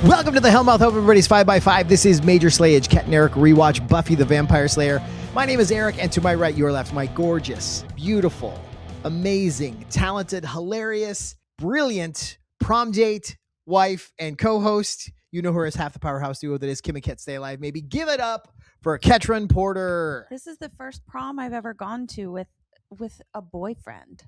Welcome to the Hellmouth. Hope everybody's 5x5. This is Major Slayage, Ket Arik, Rewatch, Buffy the Vampire Slayer. My name is Eric, and to my right, your left, my gorgeous, beautiful, amazing, talented, hilarious, brilliant prom date, wife, and co-host. You know her as half the powerhouse duo that is Kim and Ket Stay Alive. Maybe give it up for Ketrin Porter. This is the first prom I've ever gone to with a boyfriend.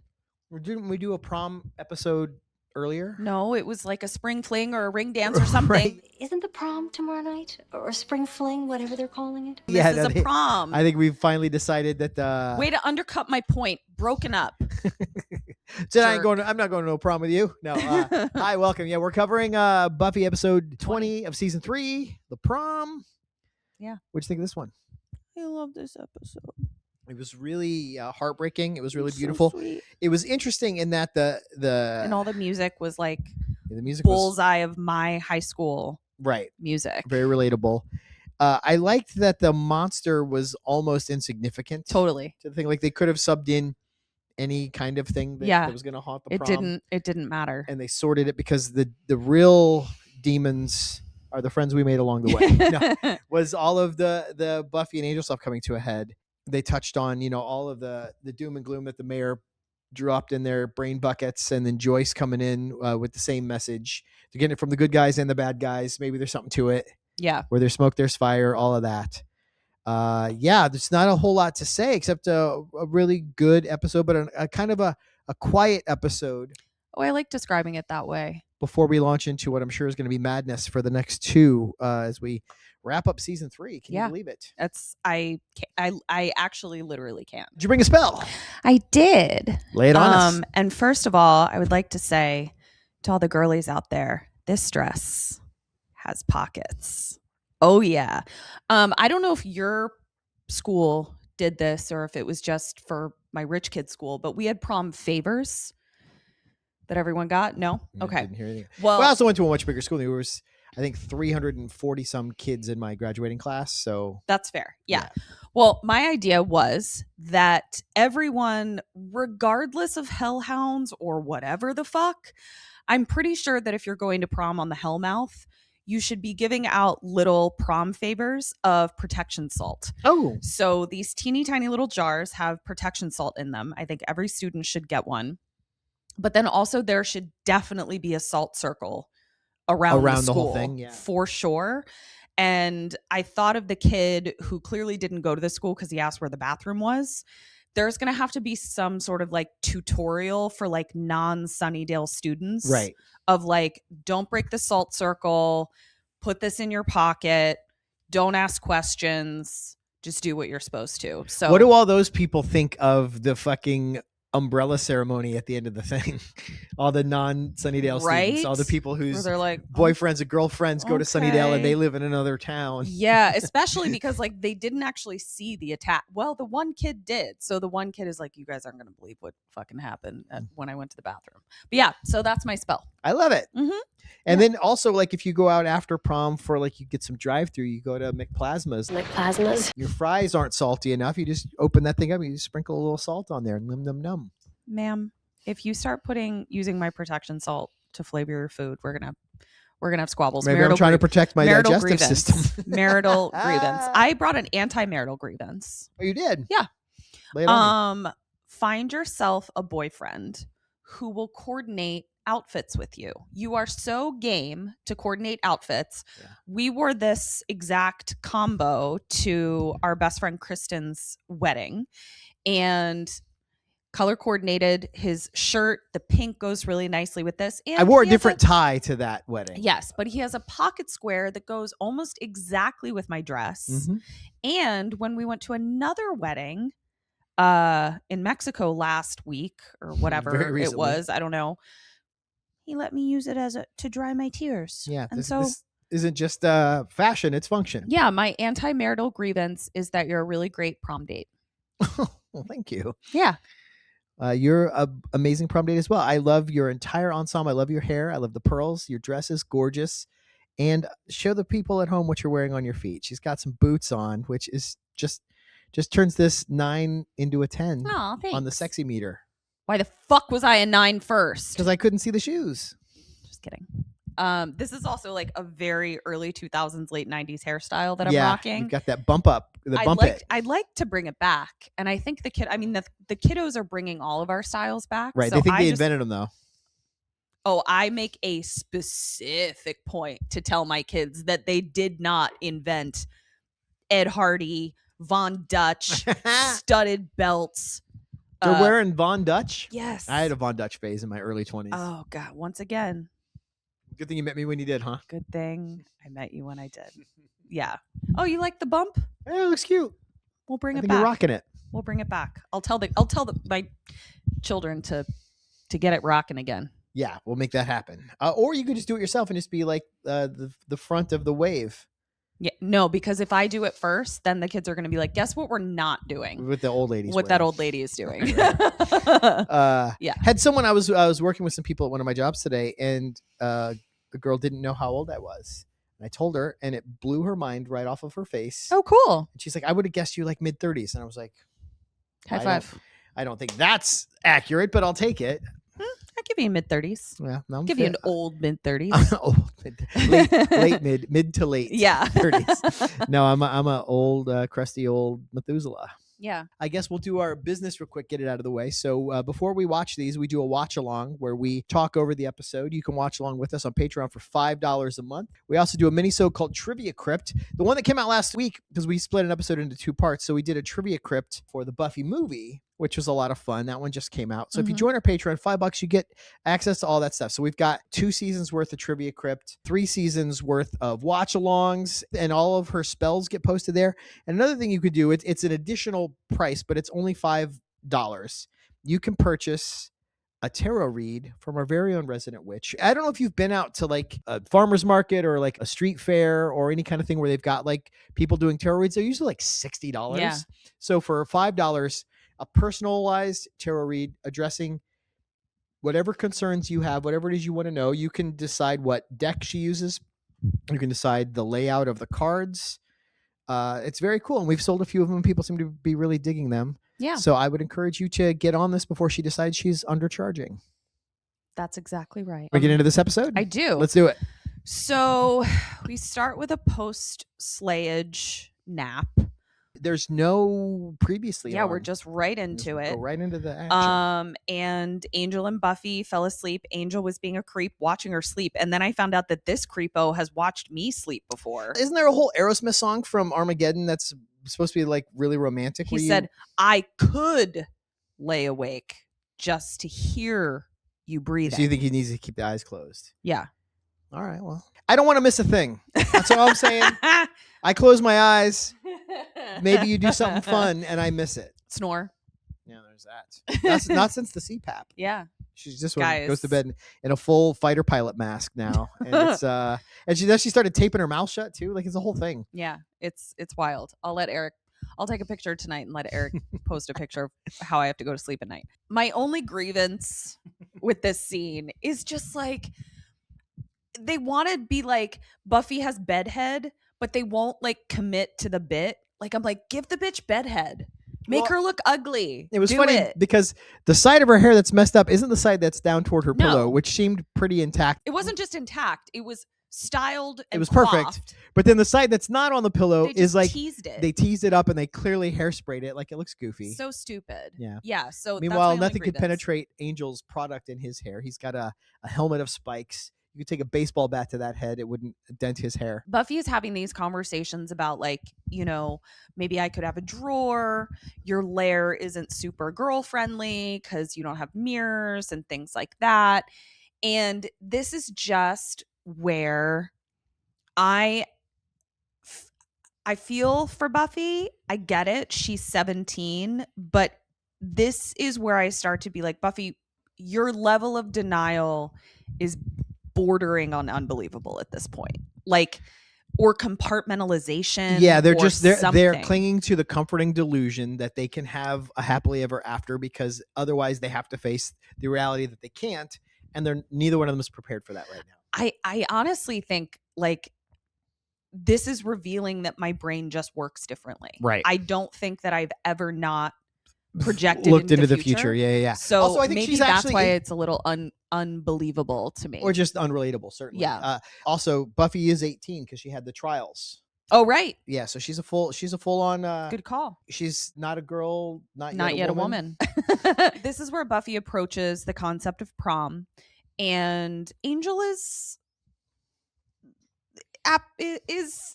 Didn't we do a prom episode earlier? No, it was like a spring fling or a ring dance or something. Right. Isn't the prom tomorrow night? Or spring fling, whatever they're calling it? This is a prom. I think we've finally decided that... Way to undercut my point. Broken up. So I'm not going to no prom with you. No. Hi, welcome. Yeah, we're covering Buffy episode 20 of season 3, The Prom. Yeah. What'd you think of this one? I love this episode. It was really heartbreaking. It was really It's beautiful. So sweet. It was interesting in that the And all the music was like the music bullseye of my high school right. music. Very relatable. I liked that the monster was almost insignificant. Totally. To the thing, like they could have subbed in any kind of thing that was going to haunt the prom. It didn't matter. And they sorted it because the real demons are the friends we made along the way. No, was all of the Buffy and Angel stuff coming to a head. They touched on, all of the doom and gloom that the mayor dropped in their brain buckets, and then Joyce coming in with the same message. They're getting it from the good guys and the bad guys. Maybe there's something to it. Yeah. Where there's smoke, there's fire, all of that. There's not a whole lot to say except a really good episode, but a kind of a quiet episode. Oh, I like describing it that way. Before we launch into what I'm sure is going to be madness for the next two as we wrap up season 3. Can you believe it? I actually literally can't. Did you bring a spell? I did. Lay it on us. And first of all, I would like to say to all the girlies out there, this dress has pockets. Oh yeah. I don't know if your school did this or if it was just for my rich kid school, but we had prom favors that everyone got. No? Okay. I didn't hear anything. Well, I also went to a much bigger school. There was, I think, 340 some kids in my graduating class. So that's fair. Yeah. Well, my idea was that everyone, regardless of hellhounds or whatever the fuck, I'm pretty sure that if you're going to prom on the Hellmouth, you should be giving out little prom favors of protection salt. Oh. So these teeny tiny little jars have protection salt in them. I think every student should get one. But then also there should definitely be a salt circle around the school, whole thing, for sure. And I thought of the kid who clearly didn't go to the school because he asked where the bathroom was. There's going to have to be some sort of like tutorial for like non-Sunnydale students. Right. Of like, don't break the salt circle, put this in your pocket, don't ask questions, just do what you're supposed to. So what do all those people think of the fucking umbrella ceremony at the end of the thing? All the non-Sunnydale students, all the people whose they're like boyfriends and girlfriends go to Sunnydale and they live in another town. Yeah, especially because like they didn't actually see the attack. Well, the one kid did. So the one kid is like, you guys aren't going to believe what fucking happened when I went to the bathroom. But yeah, so that's my spell. I love it. Mm-hmm. And then also, like, if you go out after prom for, like, you get some drive-through, you go to McPlasma's. Your fries aren't salty enough. You just open that thing up. You just sprinkle a little salt on there. Num, num, num. Ma'am, if you start using my protection salt to flavor your food, we're gonna have squabbles. Maybe I'm trying to protect my digestive system. Marital grievance. I brought an anti-marital grievance. Oh, you did? Yeah. Lay it on me. Find yourself a boyfriend who will coordinate outfits with you. You are so game to coordinate outfits. Yeah. We wore this exact combo to our best friend Kristen's wedding, and color coordinated his shirt. The pink goes really nicely with this. And I wore a different tie to that wedding. Yes, but he has a pocket square that goes almost exactly with my dress. Mm-hmm. And when we went to another wedding in Mexico last week or whatever it was, I don't know, he let me use it to dry my tears. Yeah, and this isn't just fashion, it's function. Yeah, my anti-marital grievance is that you're a really great prom date. Well, thank you. Yeah. You're an amazing prom date as well. I love your entire ensemble. I love your hair. I love the pearls. Your dress is gorgeous. And show the people at home what you're wearing on your feet. She's got some boots on, which is just turns this 9 into a 10 on the sexy meter. Why the fuck was I a 9 first? Because I couldn't see the shoes. Just kidding. This is also like a very early 2000s, late 90s hairstyle that I'm Yeah, rocking. you've got that bump up, the bump it. I'd like to bring it back. And I think the kiddos are bringing all of our styles back. Right. So They think they invented them though. Oh, I make a specific point to tell my kids that they did not invent Ed Hardy, Von Dutch, studded belts. They're wearing Von Dutch? Yes. I had a Von Dutch phase in my early 20s. Oh, God. Once again. Good thing you met me when you did, huh? Good thing I met you when I did. Yeah. Oh, you like the bump? Yeah, it looks cute. We'll bring I it think back. You're rocking it. We'll bring it back. I'll tell my children to get it rocking again. Yeah, we'll make that happen. Or you could just do it yourself and just be like the front of the wave. Yeah, no, because if I do it first, then the kids are going to be like, guess what we're not doing? With the old ladies. What that old lady is doing. Yeah. Had someone, I was working with some people at one of my jobs today, and the girl didn't know how old I was. And I told her, and it blew her mind right off of her face. Oh, cool. And she's like, I would have guessed you like mid-30s. And I was like, high five. I don't think that's accurate, but I'll take it. I'll give you mid-30s. Yeah, no, Give you an old mid-30s. Old, mid to late. Yeah. 30s. No, I'm a old, crusty old Methuselah. Yeah. I guess we'll do our business real quick, get it out of the way. So before we watch these, we do a watch along where we talk over the episode. You can watch along with us on Patreon for $5 a month. We also do a mini-sode called Trivia Crypt. The one that came out last week, because we split an episode into 2 parts. So we did a Trivia Crypt for the Buffy movie, which was a lot of fun. That one just came out. So if you join our Patreon, $5, you get access to all that stuff. So we've got 2 seasons worth of Trivia Crypt, 3 seasons worth of watch alongs, and all of her spells get posted there. And another thing you could do, it's an additional price, but it's only $5. You can purchase a tarot read from our very own resident witch. I don't know if you've been out to like a farmer's market or like a street fair or any kind of thing where they've got like people doing tarot reads. They're usually like $60. Yeah. So for $5, a personalized tarot read addressing whatever concerns you have, whatever it is you want to know. You can decide what deck she uses. You can decide the layout of the cards. It's very cool. And we've sold a few of them. People seem to be really digging them. Yeah. So I would encourage you to get on this before she decides she's undercharging. That's exactly right. We get into this episode? I do. Let's do it. So we start with a post-Slayage nap. There's no previously. Yeah, on. we're just right into it. Go right into the action. And Angel and Buffy fell asleep. Angel was being a creep, watching her sleep. And then I found out that this creepo has watched me sleep before. Isn't there a whole Aerosmith song from Armageddon that's supposed to be like really romantic? He said, I could lay awake just to hear you breathing. So you think he needs to keep the eyes closed? Yeah. All right, well, I don't want to miss a thing. That's all I'm saying. I close my eyes. Maybe you do something fun and I miss it. Snore. Yeah, there's that. That's not since the CPAP. Yeah. She's just Guys. goes to bed in a full fighter pilot mask now. And it's and she started taping her mouth shut too. Like it's a whole thing. Yeah. It's wild. I'll take a picture tonight and let Eric post a picture of how I have to go to sleep at night. My only grievance with this scene is just like they want to be like Buffy has bedhead, but they won't like commit to the bit. Like I'm like, give the bitch bedhead. Make her look ugly. It was funny because the side of her hair that's messed up isn't the side that's down toward her pillow, which seemed pretty intact. It wasn't just intact. It was styled and it was coiffed. Perfect. But then the side that's not on the pillow is like teased it. They teased it up and they clearly hairsprayed it. Like it looks goofy. So stupid. Yeah. Yeah. So meanwhile, nothing could penetrate Angel's product in his hair. He's got a helmet of spikes. You could take a baseball bat to that head. It wouldn't dent his hair. Buffy is having these conversations about like, you know, maybe I could have a drawer. Your lair isn't super girl friendly because you don't have mirrors and things like that. And this is just where I feel for Buffy. I get it. She's 17, but this is where I start to be like, Buffy, your level of denial is bordering on unbelievable at this point. Like, or compartmentalization. Yeah, they're clinging to the comforting delusion that they can have a happily ever after because otherwise they have to face the reality that they can't, and neither one of them is prepared for that right now. I honestly think like this is revealing that my brain just works differently. Right. I don't think that I've ever not projected looked into the future. future. Yeah. So Also, I think maybe she's that's actually why it's a little unbelievable to me. or just unrelatable, certainly. Yeah. Also, Buffy is 18 because she had the trials. Oh, right. Yeah, so she's a full on. Good call. She's not a girl, not Yet a a woman. This is where Buffy approaches the concept of prom, and Angel is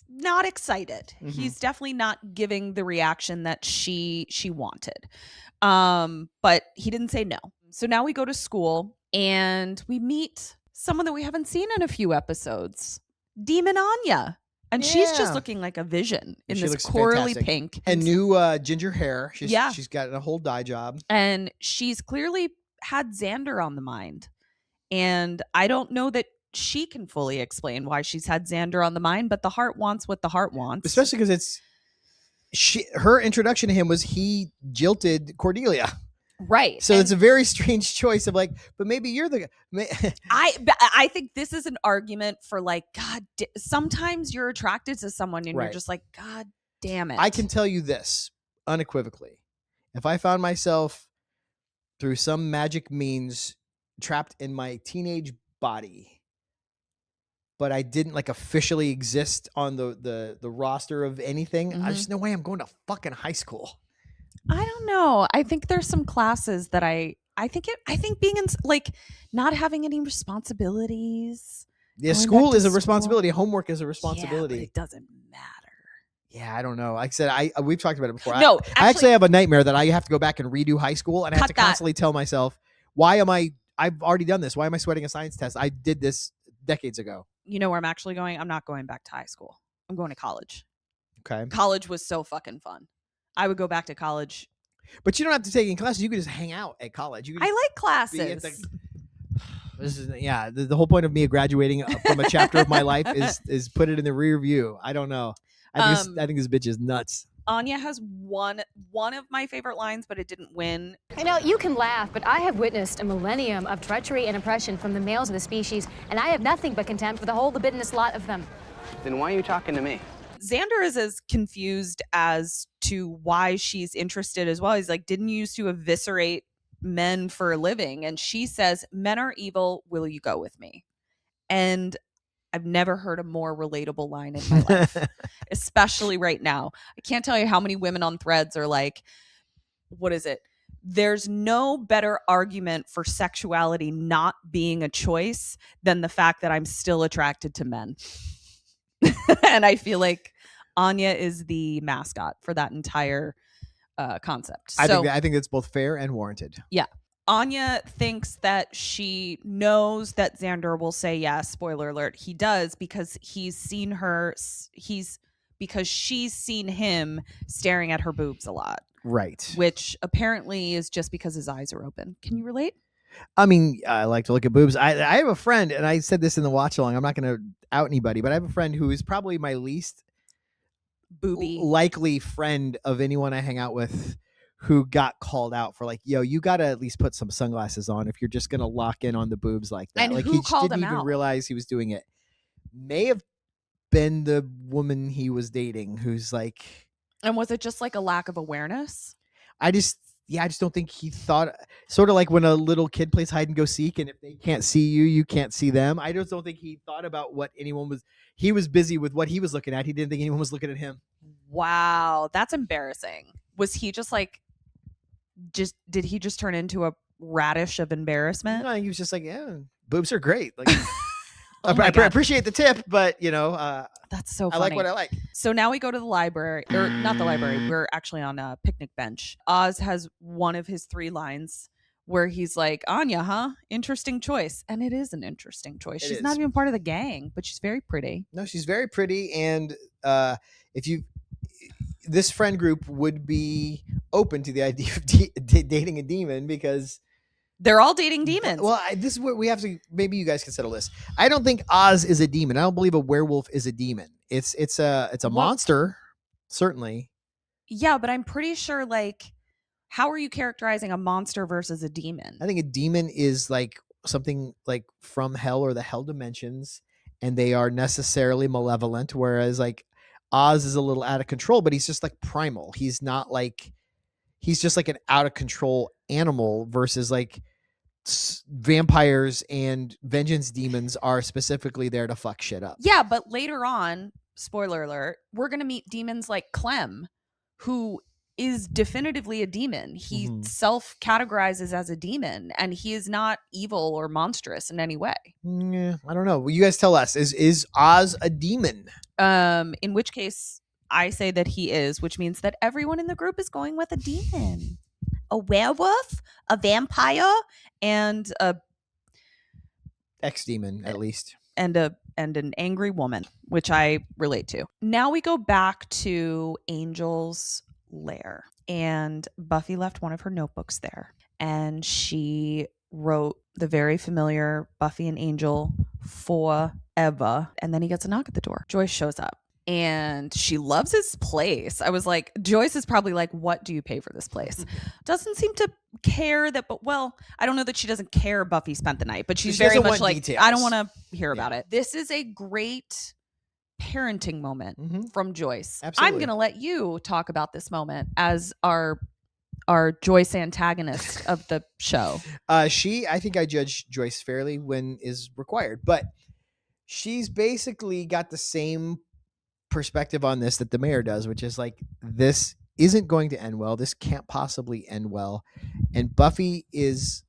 not excited. Mhm. He's definitely not giving the reaction that she wanted. But he didn't say no. So now we go to school and we meet someone that we haven't seen in a few episodes, Demon Anya. And she's just Yeah. looking like a vision in She this looks corally fantastic. pink. And new ginger hair. Yeah. She's got a whole dye job. And she's clearly had Xander on the mind. And I don't know that she can fully explain why she's had Xander on the mind, but the heart wants what the heart wants. Especially because her introduction to him was he jilted Cordelia. Right. So And it's a very strange choice of like, but maybe you're the I think this is an argument for like, God, sometimes you're attracted to someone and Right. you're just like, God damn it. I can tell you this unequivocally. If I found myself through some magic means trapped in my teenage body, but I didn't like officially exist on the roster of anything, Mhm. I just no way I'm going to fucking high school. I don't know. I think there's some classes that I think being in like not having any responsibilities. Yeah, Going school back to is a school. responsibility. Homework is a Yeah, responsibility. but it doesn't matter. Yeah, I don't know. Like I said, we've talked about it before. No, I actually have a nightmare that I have to go back and redo high school, and I have Cut to that. constantly tell myself, I've already done this. Why am I sweating a science test? I did this decades ago. You know where I'm actually going? I'm not going back to high school. I'm going to college. Okay. College was so fucking fun. I would go back to college. But you don't have to take any classes. You could just hang out at college. You could I just like be at classes. this is the whole point of me graduating from a chapter of my life is put it in the rear view. I don't know. I think this bitch is nuts. Anya has one of my favorite lines, but it didn't win. You know, you can laugh, but I have witnessed a millennium of treachery and oppression from the males of the species, and I have nothing but contempt for the whole libidinous lot of them. Then why are you talking to me? Xander is as confused as to why she's interested as well. He's like, didn't you used to eviscerate men for a living? And she says, men are evil. Will you go with me? And I've never heard a more relatable line in my life, especially right now. I can't tell you how many women on Threads are like, what is it? There's no better argument for sexuality not being a choice than the fact that I'm still attracted to men. And I feel like Anya is the mascot for that entire concept. I think it's both fair and warranted. Yeah. Anya thinks that she knows that Xander will say yes. Spoiler alert, he does, because he's seen her. Because she's seen him staring at her boobs a lot. Right. Which apparently is just because his eyes are open. Can you relate? I mean, I like to look at boobs. I have a friend, and I said this in the watch along. I'm not going to out anybody, but I have a friend who is probably my least booby likely friend of anyone I hang out with, who got called out for like, yo, you got to at least put some sunglasses on if you're just going to lock in on the boobs like that. And like who he called didn't him even out? realize he was doing it. May have been the woman he was dating, who's like, And was it just like a lack of awareness? I just don't think he thought, sort of like when a little kid plays hide and go seek, and if they can't see you, you can't see them. I just don't think he thought about what anyone was. He was busy with what he was looking at. He didn't think anyone was looking at him. Wow, that's embarrassing. Was he just like, did he just turn into a radish of embarrassment? No, he was just like, yeah, boobs are great. Like, Oh my I God. appreciate the tip, but That's so I funny. like what I like. So now we go to the library, or not the library. We're actually on a picnic bench. Oz has one of his 3 lines where he's like, Anya, huh? Interesting choice. And it is an interesting choice. It She's is. not even part of the gang, but she's very pretty. No, she's very pretty, and this friend group would be open to the idea of dating a demon, because They're all dating demons. Well, this is where we have to. Maybe you guys can settle this. I don't think Oz is a demon. I don't believe a werewolf is a demon. It's a monster, certainly. Yeah, but I'm pretty sure, like, how are you characterizing a monster versus a demon? I think a demon is like something like from hell or the hell dimensions, and they are necessarily malevolent. Whereas like Oz is a little out of control, but he's just like primal. He's not like he's just like an out of control animal versus like vampires and vengeance demons are specifically there to fuck shit up. Yeah, but later on, spoiler alert, we're going to meet demons like Clem, who is definitively a demon. He self-categorizes as a demon, and he is not evil or monstrous in any way. Yeah, I don't know. Well, you guys tell us. Is Oz a demon? In which case, I say that he is, which means that everyone in the group is going with a demon. A werewolf, a vampire, and a ex-demon, at least. And an angry woman, which I relate to. Now we go back to Angel's lair, and Buffy left one of her notebooks there, and she wrote the very familiar Buffy and Angel forever, and then he gets a knock at the door. Joyce shows up, and she loves his place. I was like, Joyce is probably like, what do you pay for this place? Doesn't seem to care that, but well, I don't know that she doesn't care Buffy spent the night, but she's very much like, details. I don't want to hear about it. This is a great parenting moment from Joyce. Absolutely. I'm going to let you talk about this moment as our Joyce antagonist of the show. I think I judge Joyce fairly when is required, but she's basically got the same perspective on this that the mayor does, which is like, this isn't going to end well. This can't possibly end well. And Buffy is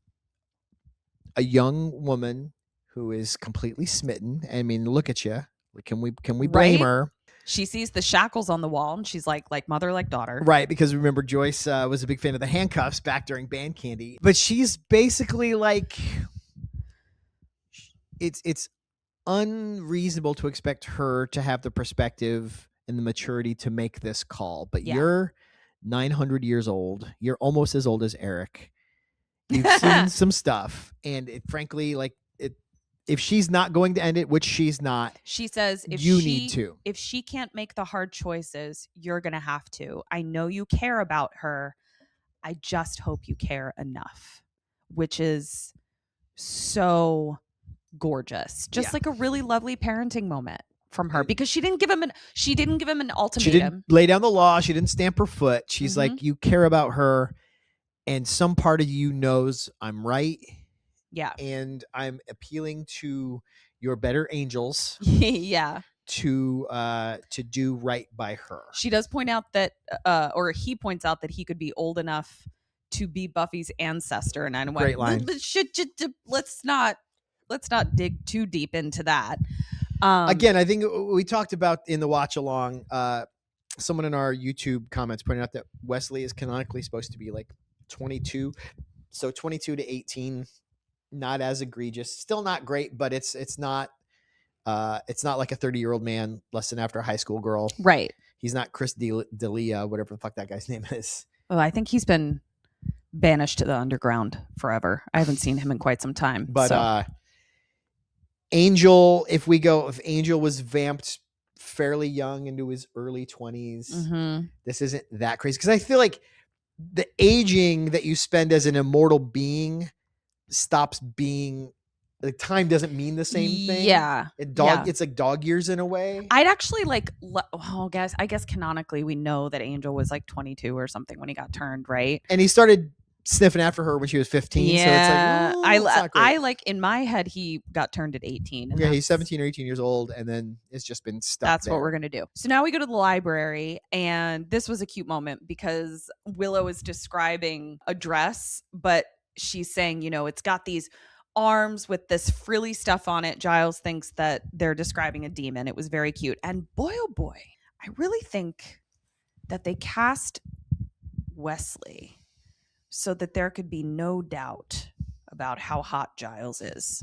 a young woman who is completely smitten. I mean, look at you. Can we blame her? She sees the shackles on the wall, and she's like mother, like daughter. Right, because remember, Joyce was a big fan of the handcuffs back during Band Candy. But she's basically like, it's unreasonable to expect her to have the perspective and the maturity to make this call. But you're 900 years old. You're almost as old as Eric. You've seen some stuff, and frankly, like, if she's not going to end it, which she's not, she says, if she can't make the hard choices, you're going to have to. I know you care about her. I just hope you care enough, which is so gorgeous. Just like a really lovely parenting moment from her, because she didn't give him an ultimatum. She didn't lay down the law. She didn't stamp her foot. She's like, you care about her, and some part of you knows I'm right. Yeah. And I'm appealing to your better angels. Yeah. To do right by her. She does point out that, or he points out that he could be old enough to be Buffy's ancestor. And I went, great line. Let's not dig too deep into that. Again, I think we talked about in the watch along, someone in our YouTube comments pointed out that Wesley is canonically supposed to be like 22. So 22 to 18. Not as egregious, still not great, but it's not like a 30-year-old man lusting after a high school girl. Right. He's not Chris D'Elia, whatever the fuck that guy's name is. Oh, I think he's been banished to the underground forever. I haven't seen him in quite some time. But Angel, if Angel was vamped fairly young into his early 20s, this isn't that crazy. Because I feel like the aging that you spend as an immortal being stops being, like, time doesn't mean the same thing. Yeah. It's like dog years in a way. I'd actually I guess canonically we know that Angel was like 22 or something when he got turned, right? And he started sniffing after her when she was 15. Yeah. So it's like, I like, in my head, he got turned at 18. And he's 17 or 18 years old, and then it's just been stuck. That's there. what we're going to do. So now we go to the library, and this was a cute moment because Willow is describing a dress, but she's saying, it's got these arms with this frilly stuff on it. Giles thinks that they're describing a demon. It was very cute. And boy, oh boy, I really think that they cast Wesley so that there could be no doubt about how hot Giles is.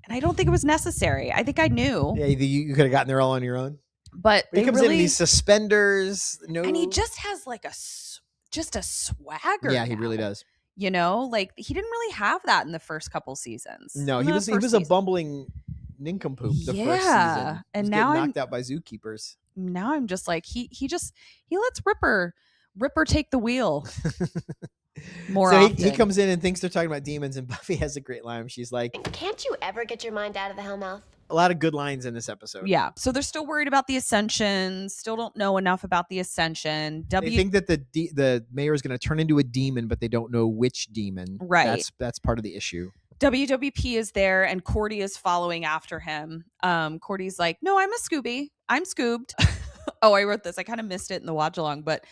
And I don't think it was necessary. I think I knew. Yeah, you could have gotten there all on your own. But he comes in these suspenders. And he just has like a swagger. Yeah, he really does. Like, he didn't really have that in the first couple seasons. No, he was a bumbling nincompoop the first season. And now knocked out by zookeepers. Now I'm just like, he lets Ripper take the wheel more often. He comes in and thinks they're talking about demons, and Buffy has a great line. She's like, can't you ever get your mind out of the Hellmouth? A lot of good lines in this episode. Yeah. So they're still worried about the Ascension, still don't know enough about the Ascension. They think that the mayor is going to turn into a demon, but they don't know which demon. Right. That's part of the issue. WWP is there and Cordy is following after him. Cordy's like, no, I'm a Scooby. I'm Scoobed. Oh, I wrote this. I kind of missed it in the watch along, but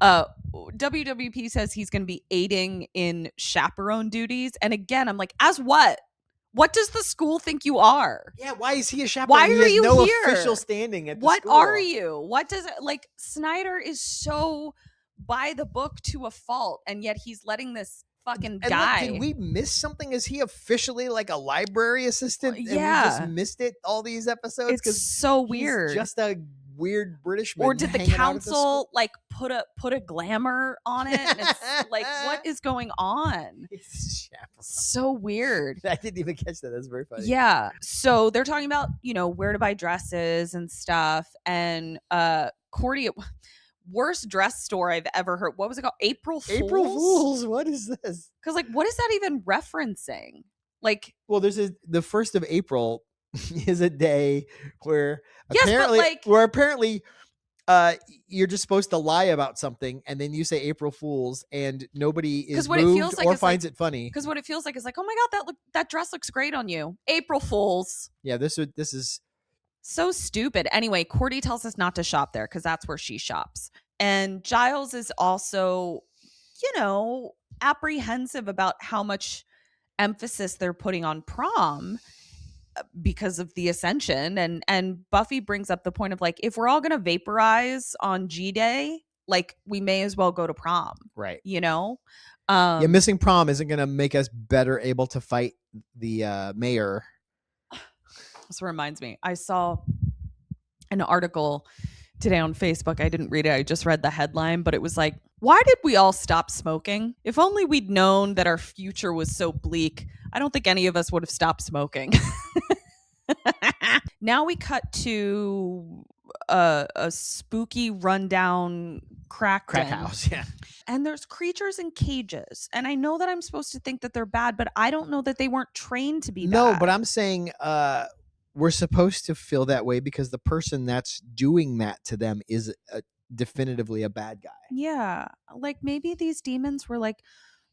WWP says he's going to be aiding in chaperone duties. And again, I'm like, as what? What does the school think you are? Yeah, why is he a chaperone? Why He are has you no here? official standing at the What school. are you? What does it like? Snyder is so by the book to a fault, and yet he's letting this fucking And guy. look, did we miss something? Is he officially like a library assistant? Yeah. And we just missed it all these episodes? It's so he's weird. just a weird British man. Or did the hanging out at the council like put a glamour on it? And it's like, what is going on? He's a chaperone. So weird. I didn't even catch that. That's very funny. Yeah. So they're talking about, where to buy dresses and stuff. And Cordy, worst dress store I've ever heard. What was it called? April Fools? April Fools. What is this? Because like, what is that even referencing? Like, Well, there's the 1st of April is a day where Yes, but, apparently, like- you're just supposed to lie about something, and then you say April Fools, and nobody is 'Cause what it moved feels like or is, finds like- it funny. because what it feels like is like, oh my God, that dress looks great on you. April Fools. Yeah, this is So stupid. Anyway, Cordy tells us not to shop there because that's where she shops. And Giles is also, apprehensive about how much emphasis they're putting on prom because of the Ascension. And Buffy brings up the point of like, if we're all going to vaporize on G-Day, like we may as well go to prom, right. Missing Prom isn't going to make us better able to fight the mayor. This reminds me, I saw an article today on Facebook. I didn't read it. I just read the headline, but it was like, why did we all stop smoking? If only we'd known that our future was so bleak, I don't think any of us would have stopped smoking. Now we cut to a spooky rundown crack den. house. Yeah. And there's creatures in cages. And I know that I'm supposed to think that they're bad, but I don't know that they weren't trained to be bad. No, but I'm saying we're supposed to feel that way because the person that's doing that to them is definitively a bad guy. Yeah. Like maybe these demons were like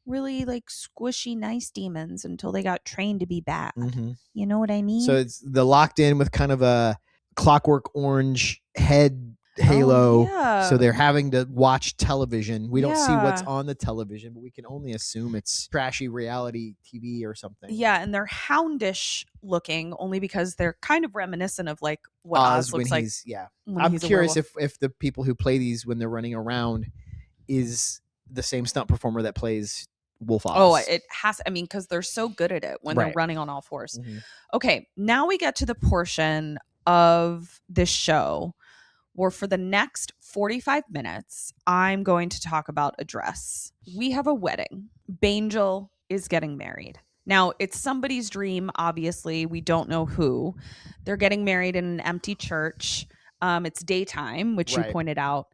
really like squishy, nice demons until they got trained to be bad. Mm-hmm. You know what I mean? So it's the locked in with kind of a Clockwork Orange head halo. Yeah. So they're having to watch television. We don't see what's Yeah. on the television, but we can only assume it's trashy reality TV or something. Yeah, and they're houndish looking only because they're kind of reminiscent of like what Oz when looks like. he's when I'm he's a curious werewolf. if the people who play these when they're running around is the same stunt performer that plays Wolf Oz. Oh, it has. I mean, because they're so good at it when they're Right. running on all fours. Mhm. Okay, now we get to the portion of this show where for the next 45 minutes, I'm going to talk about a dress. We have a wedding. Bangel is getting married. Now, it's somebody's dream, obviously. We don't know who. They're getting married in an empty church. It's daytime, which Right. you pointed out.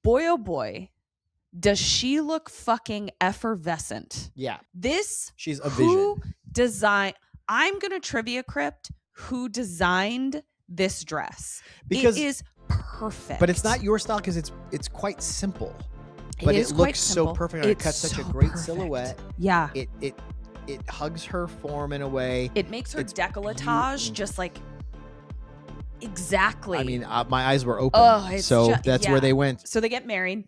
Boy, oh boy, does she look fucking effervescent. Yeah, This she's a who vision. design I'm gonna trivia crypt who designed this dress Because it is perfect, but it's not your style because it's quite simple. But is it quite looks so simple. perfect. And it It's cuts such a so great perfect. silhouette. Yeah, It hugs her form in a way. it makes her It's decolletage beautiful. just like exactly. I mean, my eyes were open. Oh, it's so ju- that's yeah. where they went. So they get married,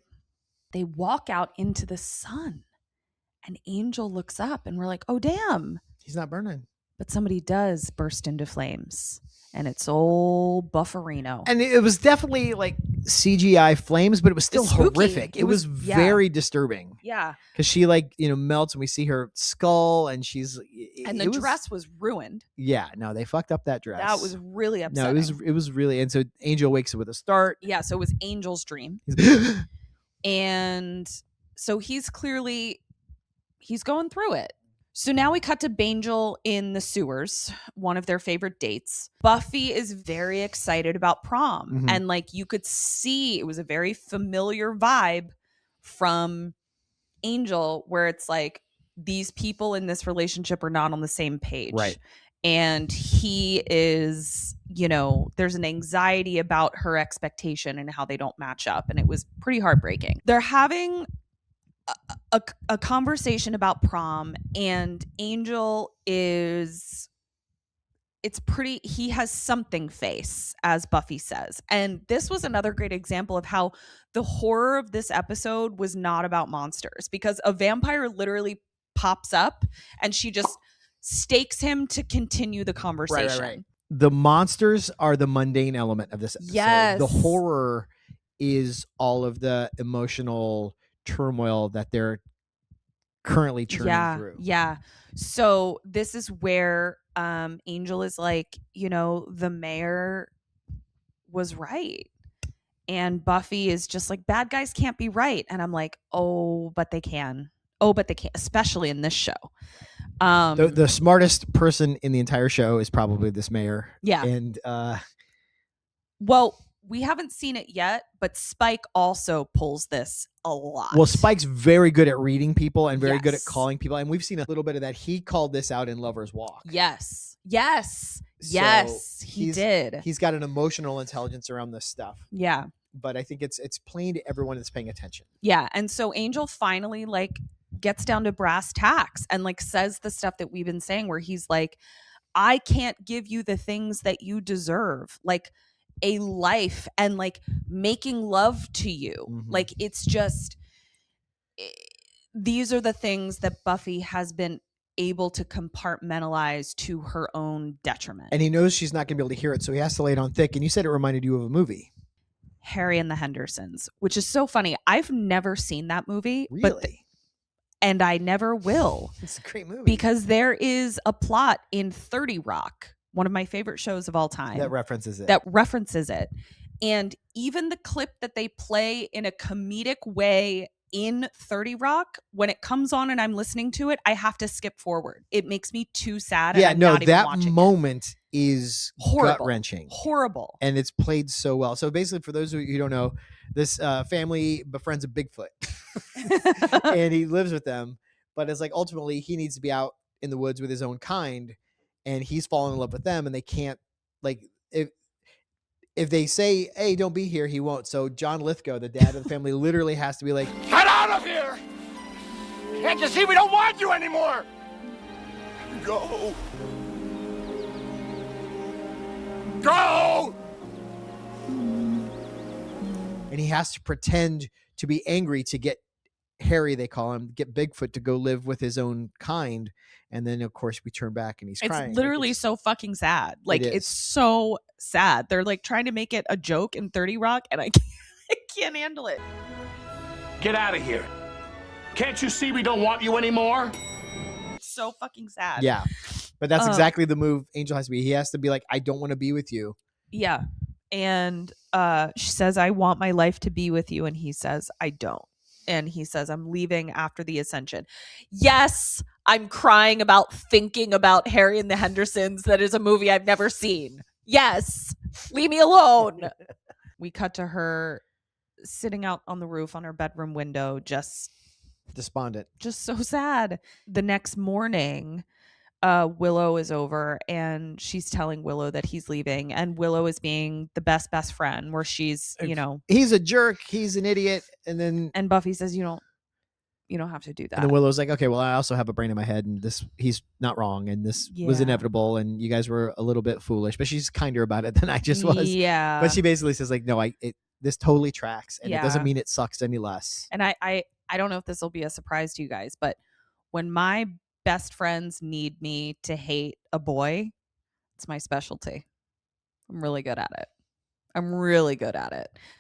they walk out into the sun, and Angel looks up and we're like, oh damn. He's not burning. But somebody does burst into flames, and it's old Bufferino. And it was definitely like CGI flames, but it was still It's spooky. horrific. It was yeah. very disturbing Yeah. because she melts and we see her skull and she's And the dress was ruined. Yeah, no, they fucked up that dress. That was really no, upsetting. it was really. And so Angel wakes up with a start. Yeah, so it was Angel's dream. He's- And so he's going through it. So now we cut to Bangel in the sewers, one of their favorite dates. Buffy is very excited about prom. Mhm. And like you could see it was a very familiar vibe from Angel where it's like these people in this relationship are not on the same page. Right. and he is, there's an anxiety about her expectation and how they don't match up, and it was pretty heartbreaking. They're having a conversation about prom, and Angel is, he has something face, as Buffy says. And this was another great example of how the horror of this episode was not about monsters, because a vampire literally pops up and she just stakes him to continue the conversation. Right. The monsters are the mundane element of this episode. Yes. The horror is all of the emotional turmoil that they're currently churning through. Yeah. So this is where Angel is like, the mayor was right. And Buffy is just like, bad guys can't be right. And I'm like, oh, but they can. Oh, but they can't, especially in this show. The smartest person in the entire show is probably this mayor. Yeah. And well, we haven't seen it yet, but Spike also pulls this a lot. Well, Spike's very good at reading people and very good at Yes. calling people. And we've seen a little bit of that. He called this out in Lover's Walk. Yes, So he did. He's got an emotional intelligence around this stuff. Yeah. But I think it's plain to everyone that's paying attention. Yeah. And so Angel finally gets down to brass tacks and says the stuff that we've been saying, where he's like, I can't give you the things that you deserve. A life and making love to you. Mm-hmm. It's just, these are the things that Buffy has been able to compartmentalize to her own detriment. And he knows she's not going to be able to hear it, so he has to lay it on thick. And you said it reminded you of a movie. Harry and the Hendersons, which is so funny. I've never seen that movie. Really? And I never will. It's a great movie. Because there is a plot in 30 Rock, one of my favorite shows of all time, that references it. And even the clip that they play in a comedic way in 30 Rock, when it comes on and I'm listening to it, I have to skip forward. It makes me too sad. Yeah, and I'm no, not even that watching moment is Horrible. gut-wrenching. Horrible. And it's played so well. So basically, for those of you who don't know, this family befriends a Bigfoot. And he lives with them. But it's ultimately he needs to be out in the woods with his own kind. And he's fallen in love with them. And they can't, if they say, hey, don't be here, he won't. So John Lithgow, the dad of the family, literally has to be like, get out of here! Can't you see we don't want you anymore? Go! Go! and he has to pretend to be angry to get Harry, they call him, get Bigfoot to go live with his own kind. And then, of course, we turn back and he's crying. It's literally so fucking sad. It's so sad. They're trying to make it a joke in 30 Rock, and I can't handle it. Get out of here. Can't you see we don't want you anymore? It's so fucking sad. Yeah. But that's exactly the move Angel has to be. He has to be like, I don't want to be with you. Yeah. And she says, I want my life to be with you. And he says, I don't. And he says, I'm leaving after the Ascension. Yes, I'm crying about thinking about Harry and the Hendersons. That is a movie I've never seen. Yes, leave me alone. We cut to her sitting out on the roof on her bedroom window, just despondent, just so sad. The next morning, Willow is over and she's telling Willow that he's leaving, and Willow is being the best friend, where she's, he's a jerk, he's an idiot, and Buffy says, you don't have to do that. And then Willow's like, okay, well, I also have a brain in my head, and he's not wrong, and this was inevitable, and you guys were a little bit foolish, but she's kinder about it than I just was. Yeah. But she basically says like, no, this totally tracks, and it doesn't mean it sucks any less. And I don't know if this will be a surprise to you guys, but when my best friends need me to hate a boy, it's my specialty. I'm really good at it.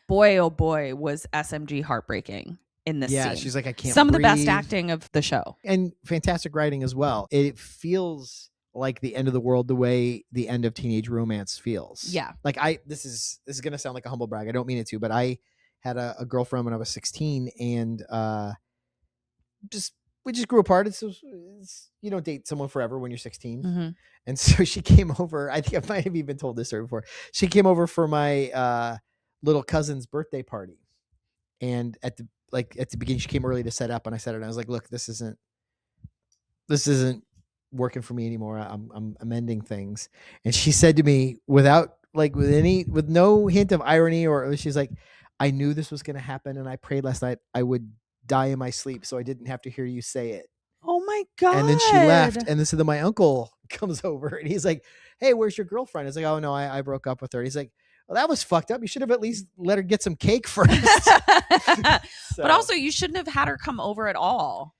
Boy, oh boy, was SMG heartbreaking in this scene. She's like, I can't Some breathe. of the best acting of the show. And fantastic writing as well. It feels like the end of the world the way the end of teenage romance feels. Yeah. Like this is going to sound like a humble brag. I don't mean it to, but I had a girlfriend when I was 16, and we just grew apart. It's you don't date someone forever when you're 16. Mm-hmm. And so she came over. I think I might have even told this story before. She came over for my little cousin's birthday party. And at the beginning, she came early to set up, and I said it, and I was like, look, this isn't working for me anymore. I'm amending things. And she said to me without with no hint of irony, or she's like, I knew this was going to happen. And I prayed last night I would die in my sleep so I didn't have to hear you say it. Oh my God. And then she left. And then my uncle comes over and he's like, hey, where's your girlfriend? It's like, oh no, I broke up with her. He's like, well, that was fucked up. You should have at least let her get some cake first. But also you shouldn't have had her come over at all.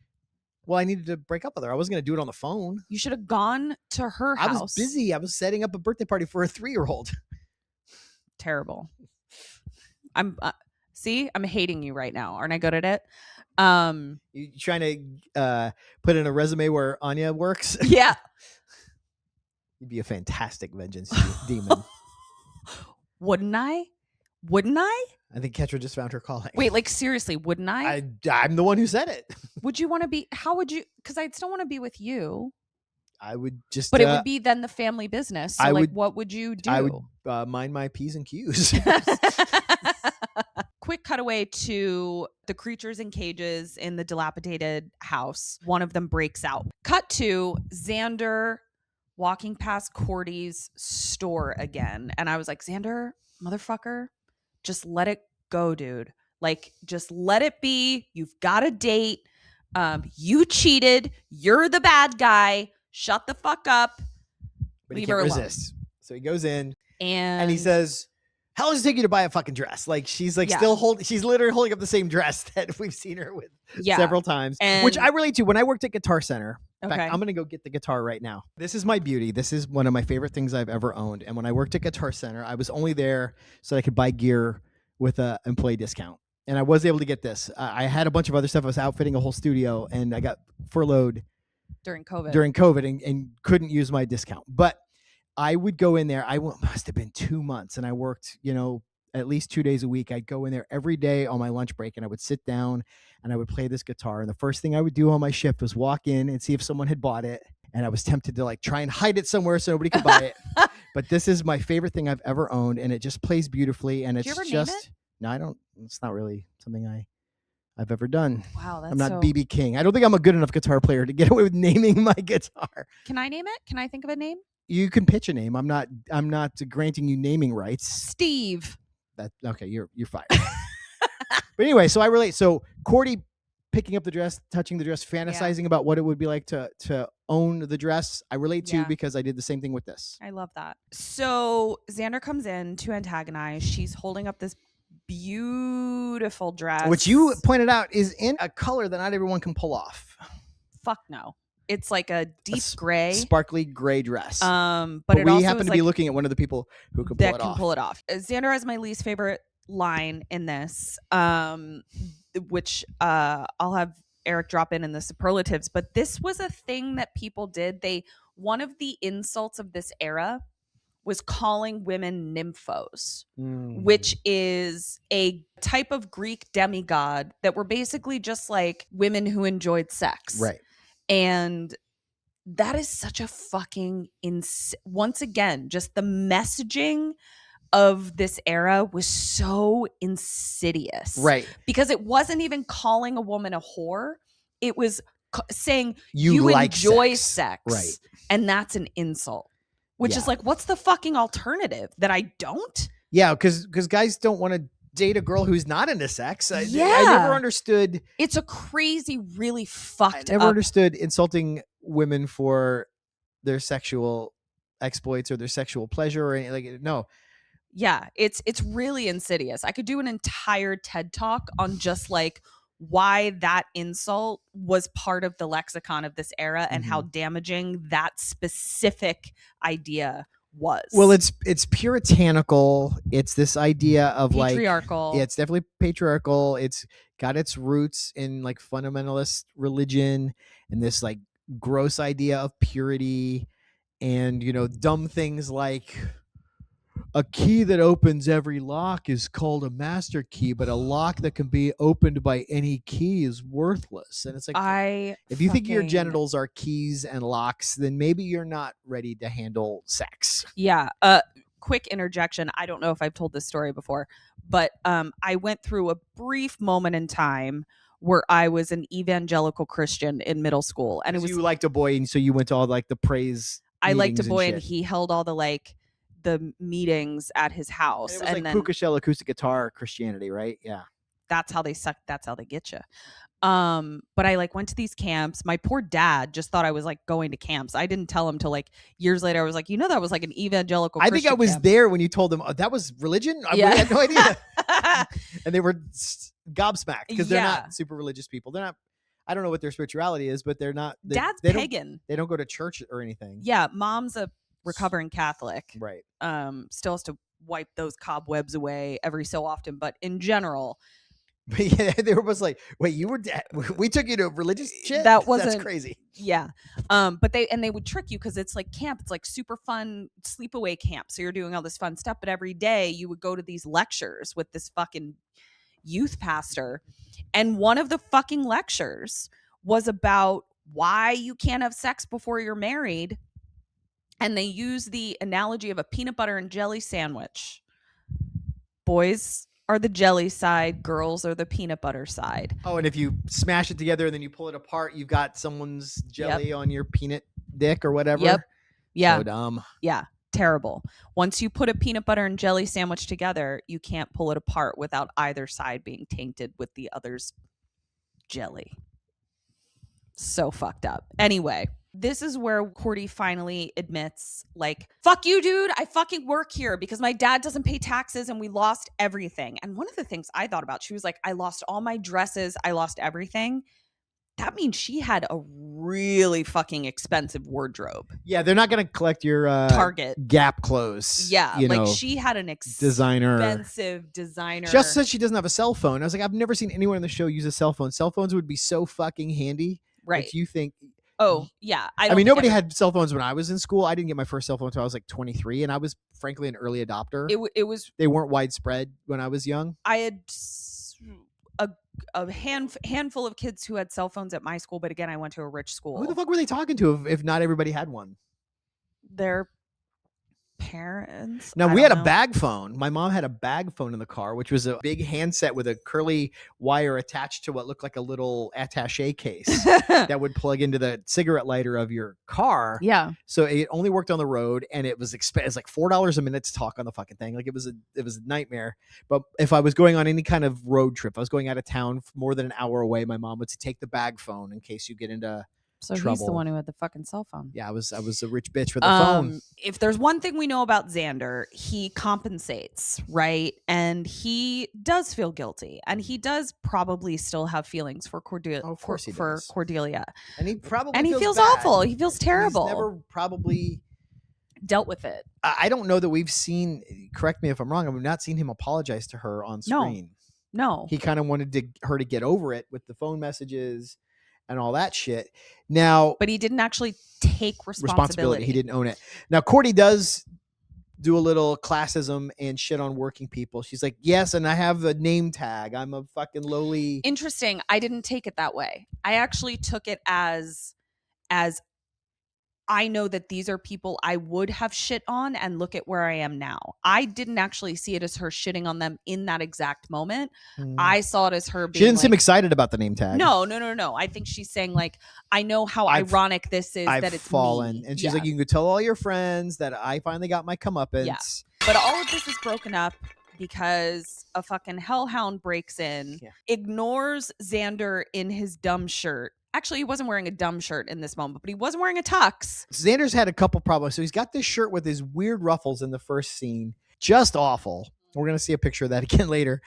Well, I needed to break up with her. I wasn't going to do it on the phone. You should have gone to her house. I was busy. I was setting up a birthday party for a 3-year-old. Terrible. I'm hating you right now. Aren't I good at it? You trying to put in a resume where Anya works? Yeah. You'd be a fantastic vengeance demon. Wouldn't I? I think Ketra just found her calling. Wait, like seriously, wouldn't I? I'm the one who said it. Would you want to be? How would you? Because I'd still want to be with you. I would just. But it would be then the family business. So what would you do? I would mind my P's and Q's. Quick cutaway to the creatures in cages in the dilapidated house. One of them breaks out. Cut to Xander walking past Cordy's store again. And I was like, Xander, motherfucker, just let it go, dude. Like, just let it be. You've got a date. You cheated. You're the bad guy. Shut the fuck up. But Leave he can't her alone. resist. So he goes in And he says, how long does it take you to buy a fucking dress? Like, she's like she's literally holding up the same dress that we've seen her with several times, which I relate to. When I worked at Guitar Center, in fact, I'm going to go get the guitar right now. This is my beauty. This is one of my favorite things I've ever owned. And when I worked at Guitar Center, I was only there so that I could buy gear with an employee discount. And I was able to get this. I had a bunch of other stuff. I was outfitting a whole studio and I got furloughed during COVID and couldn't use my discount. But I would go in there. Must have been 2 months. And I worked, at least 2 days a week. I'd go in there every day on my lunch break and I would sit down and I would play this guitar. And the first thing I would do on my shift was walk in and see if someone had bought it. And I was tempted to try and hide it somewhere so nobody could buy it. But this is my favorite thing I've ever owned. And it just plays beautifully. And it's Did you ever just, name it? No, I don't, it's not really something I've ever done. Wow. That's I'm not BB King. I don't think I'm a good enough guitar player to get away with naming my guitar. Can I name it? Can I think of a name? You can pitch a name. I'm not granting you naming rights. Steve. Okay, you're fired. But anyway, so I relate. So Cordy picking up the dress, touching the dress, fantasizing about what it would be like to own the dress. I relate to because I did the same thing with this. I love that. So Xander comes in to antagonize. She's holding up this beautiful dress, which you pointed out is in a color that not everyone can pull off. Fuck no. It's like a deep gray, sparkly gray dress. But it we also happen to be looking at one of the people who can pull it off. Xander has my least favorite line in this, which I'll have Eric drop in the superlatives. But this was a thing that people did. One of the insults of this era was calling women nymphos, which is a type of Greek demigod that were basically just like women who enjoyed sex. Right. And that is such a fucking once again, just the messaging of this era was so insidious. Right. Because it wasn't even calling a woman a whore. It was saying you like enjoy sex. Right. And that's an insult. Which is like, what's the fucking alternative? That I don't? Yeah, because guys don't want to date a girl who's not into sex. I never understood. It's a crazy, really fucked I never understood insulting women for their sexual exploits or their sexual pleasure or anything. No. Yeah, it's really insidious. I could do an entire TED talk on just like why that insult was part of the lexicon of this era and how damaging that specific idea was. Well, it's puritanical. It's this idea of patriarchal. It's definitely patriarchal. It's got its roots in like fundamentalist religion and this like gross idea of purity and, dumb things like a key that opens every lock is called a master key, but a lock that can be opened by any key is worthless. And it's like, if you think your genitals are keys and locks, then maybe you're not ready to handle sex. Yeah. Quick interjection. I don't know if I've told this story before, but I went through a brief moment in time where I was an evangelical Christian in middle school. And it was, you liked a boy, and so you went to all like the praise. I liked a boy, and shit. he held all the like the meetings at his house. And it was and like then puka shell acoustic guitar Christianity, right? Yeah. that's how they suck. That's how they get you. But I like went to these camps. My poor dad just thought I was like going to camps. I didn't tell him till like years later. I was like, that was like an evangelical I think I Christian was camp. there when you told them that was religion. Yeah. I had no idea. And they were gobsmacked because they're Yeah. not super religious people. They're not. I don't know what their spirituality is, but they're not. Dad's they pagan. They don't go to church or anything. Yeah, mom's a recovering Catholic. Right. Still has to wipe those cobwebs away every so often, but in general, But yeah, they were just like, wait, you were we took you to religious shit? That wasn't That's crazy. Yeah. But they would trick you because it's like camp. It's like super fun sleepaway camp. So you're doing all this fun stuff, but every day you would go to these lectures with this fucking youth pastor. And one of the fucking lectures was about why you can't have sex before you're married. And they use the analogy of a peanut butter and jelly sandwich. Boys are the jelly side, girls are the peanut butter side. Oh, and if you smash it together and then you pull it apart, you've got someone's jelly on your peanut dick or whatever. Yep. Yeah. So dumb. Yeah. Terrible. Once you put a peanut butter and jelly sandwich together, you can't pull it apart without either side being tainted with the other's jelly. So fucked up. Anyway, this is where Cordy finally admits, like, fuck you, dude. I fucking work here because my dad doesn't pay taxes and we lost everything. And one of the things I thought about, she was like, I lost all my dresses. I lost everything. That means she had a really fucking expensive wardrobe. Yeah, they're not going to collect your Target Gap clothes. Yeah, you like know, she had an designer. expensive designer. She just said she doesn't have a cell phone. I was like, I've never seen anyone on the show use a cell phone. Cell phones would be so fucking handy. Right. If you think. Oh, yeah. I mean, nobody had cell phones when I was in school. I didn't get my first cell phone until I was like 23, and I was frankly an early adopter. It was. They weren't widespread when I was young. I had a handful of kids who had cell phones at my school, but again, I went to a rich school. Who the fuck were they talking to if not everybody had one? Their parents. Now, I we don't had a know. bag phone. My mom had a bag phone in the car, which was a big handset with a curly wire attached to what looked like a little attaché case that would plug into the cigarette lighter of your car. Yeah. So it only worked on the road, and it was expensive. Like $4 a minute to talk on the fucking thing. Like it was a nightmare. But if I was going on any kind of road trip, I was going out of town for more than an hour away, my mom would say, take the bag phone in case you get into So trouble. he's the one who had the fucking cell phone. Yeah, I was a rich bitch with the phone. If there's one thing we know about Xander, he compensates, right? And he does feel guilty, and he does probably still have feelings for Cordelia. Oh, of course he for does. Cordelia, And he probably feels bad. awful. He feels terrible. He's never probably dealt with it. I don't know that we've seen. Correct me if I'm wrong. I've not seen him apologize to her on screen. No. He kind of wanted her to get over it with the phone messages and all that shit. Now, But he didn't actually take responsibility. He didn't own it. Now, Cordy does do a little classism and shit on working people. She's like, yes, and I have a name tag. I'm a fucking lowly. Interesting. I didn't take it that way. I actually took it as I know that these are people I would have shit on, and look at where I am now. I didn't actually see it as her shitting on them in that exact moment. I saw it as her being She didn't like, seem excited about the name tag. No. I think she's saying like, I know how ironic this is that it's fallen. me. And she's like, you can tell all your friends that I finally got my comeuppance. Yeah. But all of this is broken up because a fucking hellhound breaks in, ignores Xander in his dumb shirt. Actually, he wasn't wearing a dumb shirt in this moment, but he wasn't wearing a tux. Xander's had a couple problems. So he's got this shirt with his weird ruffles in the first scene. Just awful. We're going to see a picture of that again later.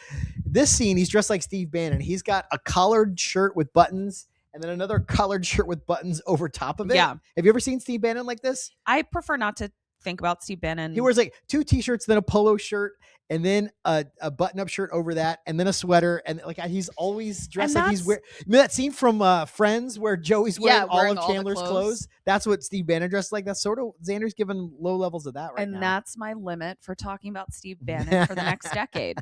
This scene, he's dressed like Steve Bannon. He's got a collared shirt with buttons and then another collared shirt with buttons over top of it. Yeah. Have you ever seen Steve Bannon like this? I prefer not to think about Steve Bannon. He wears like 2 t-shirts, then a polo shirt, and then a button-up shirt over that, and then a sweater, and like he's always dressed like he's wearing. Remember that scene from Friends where Joey's wearing all of Chandler's clothes? That's what Steve Bannon dressed like. That's sort of Xander's given low levels of that right now. And that's my limit for talking about Steve Bannon for the next decade.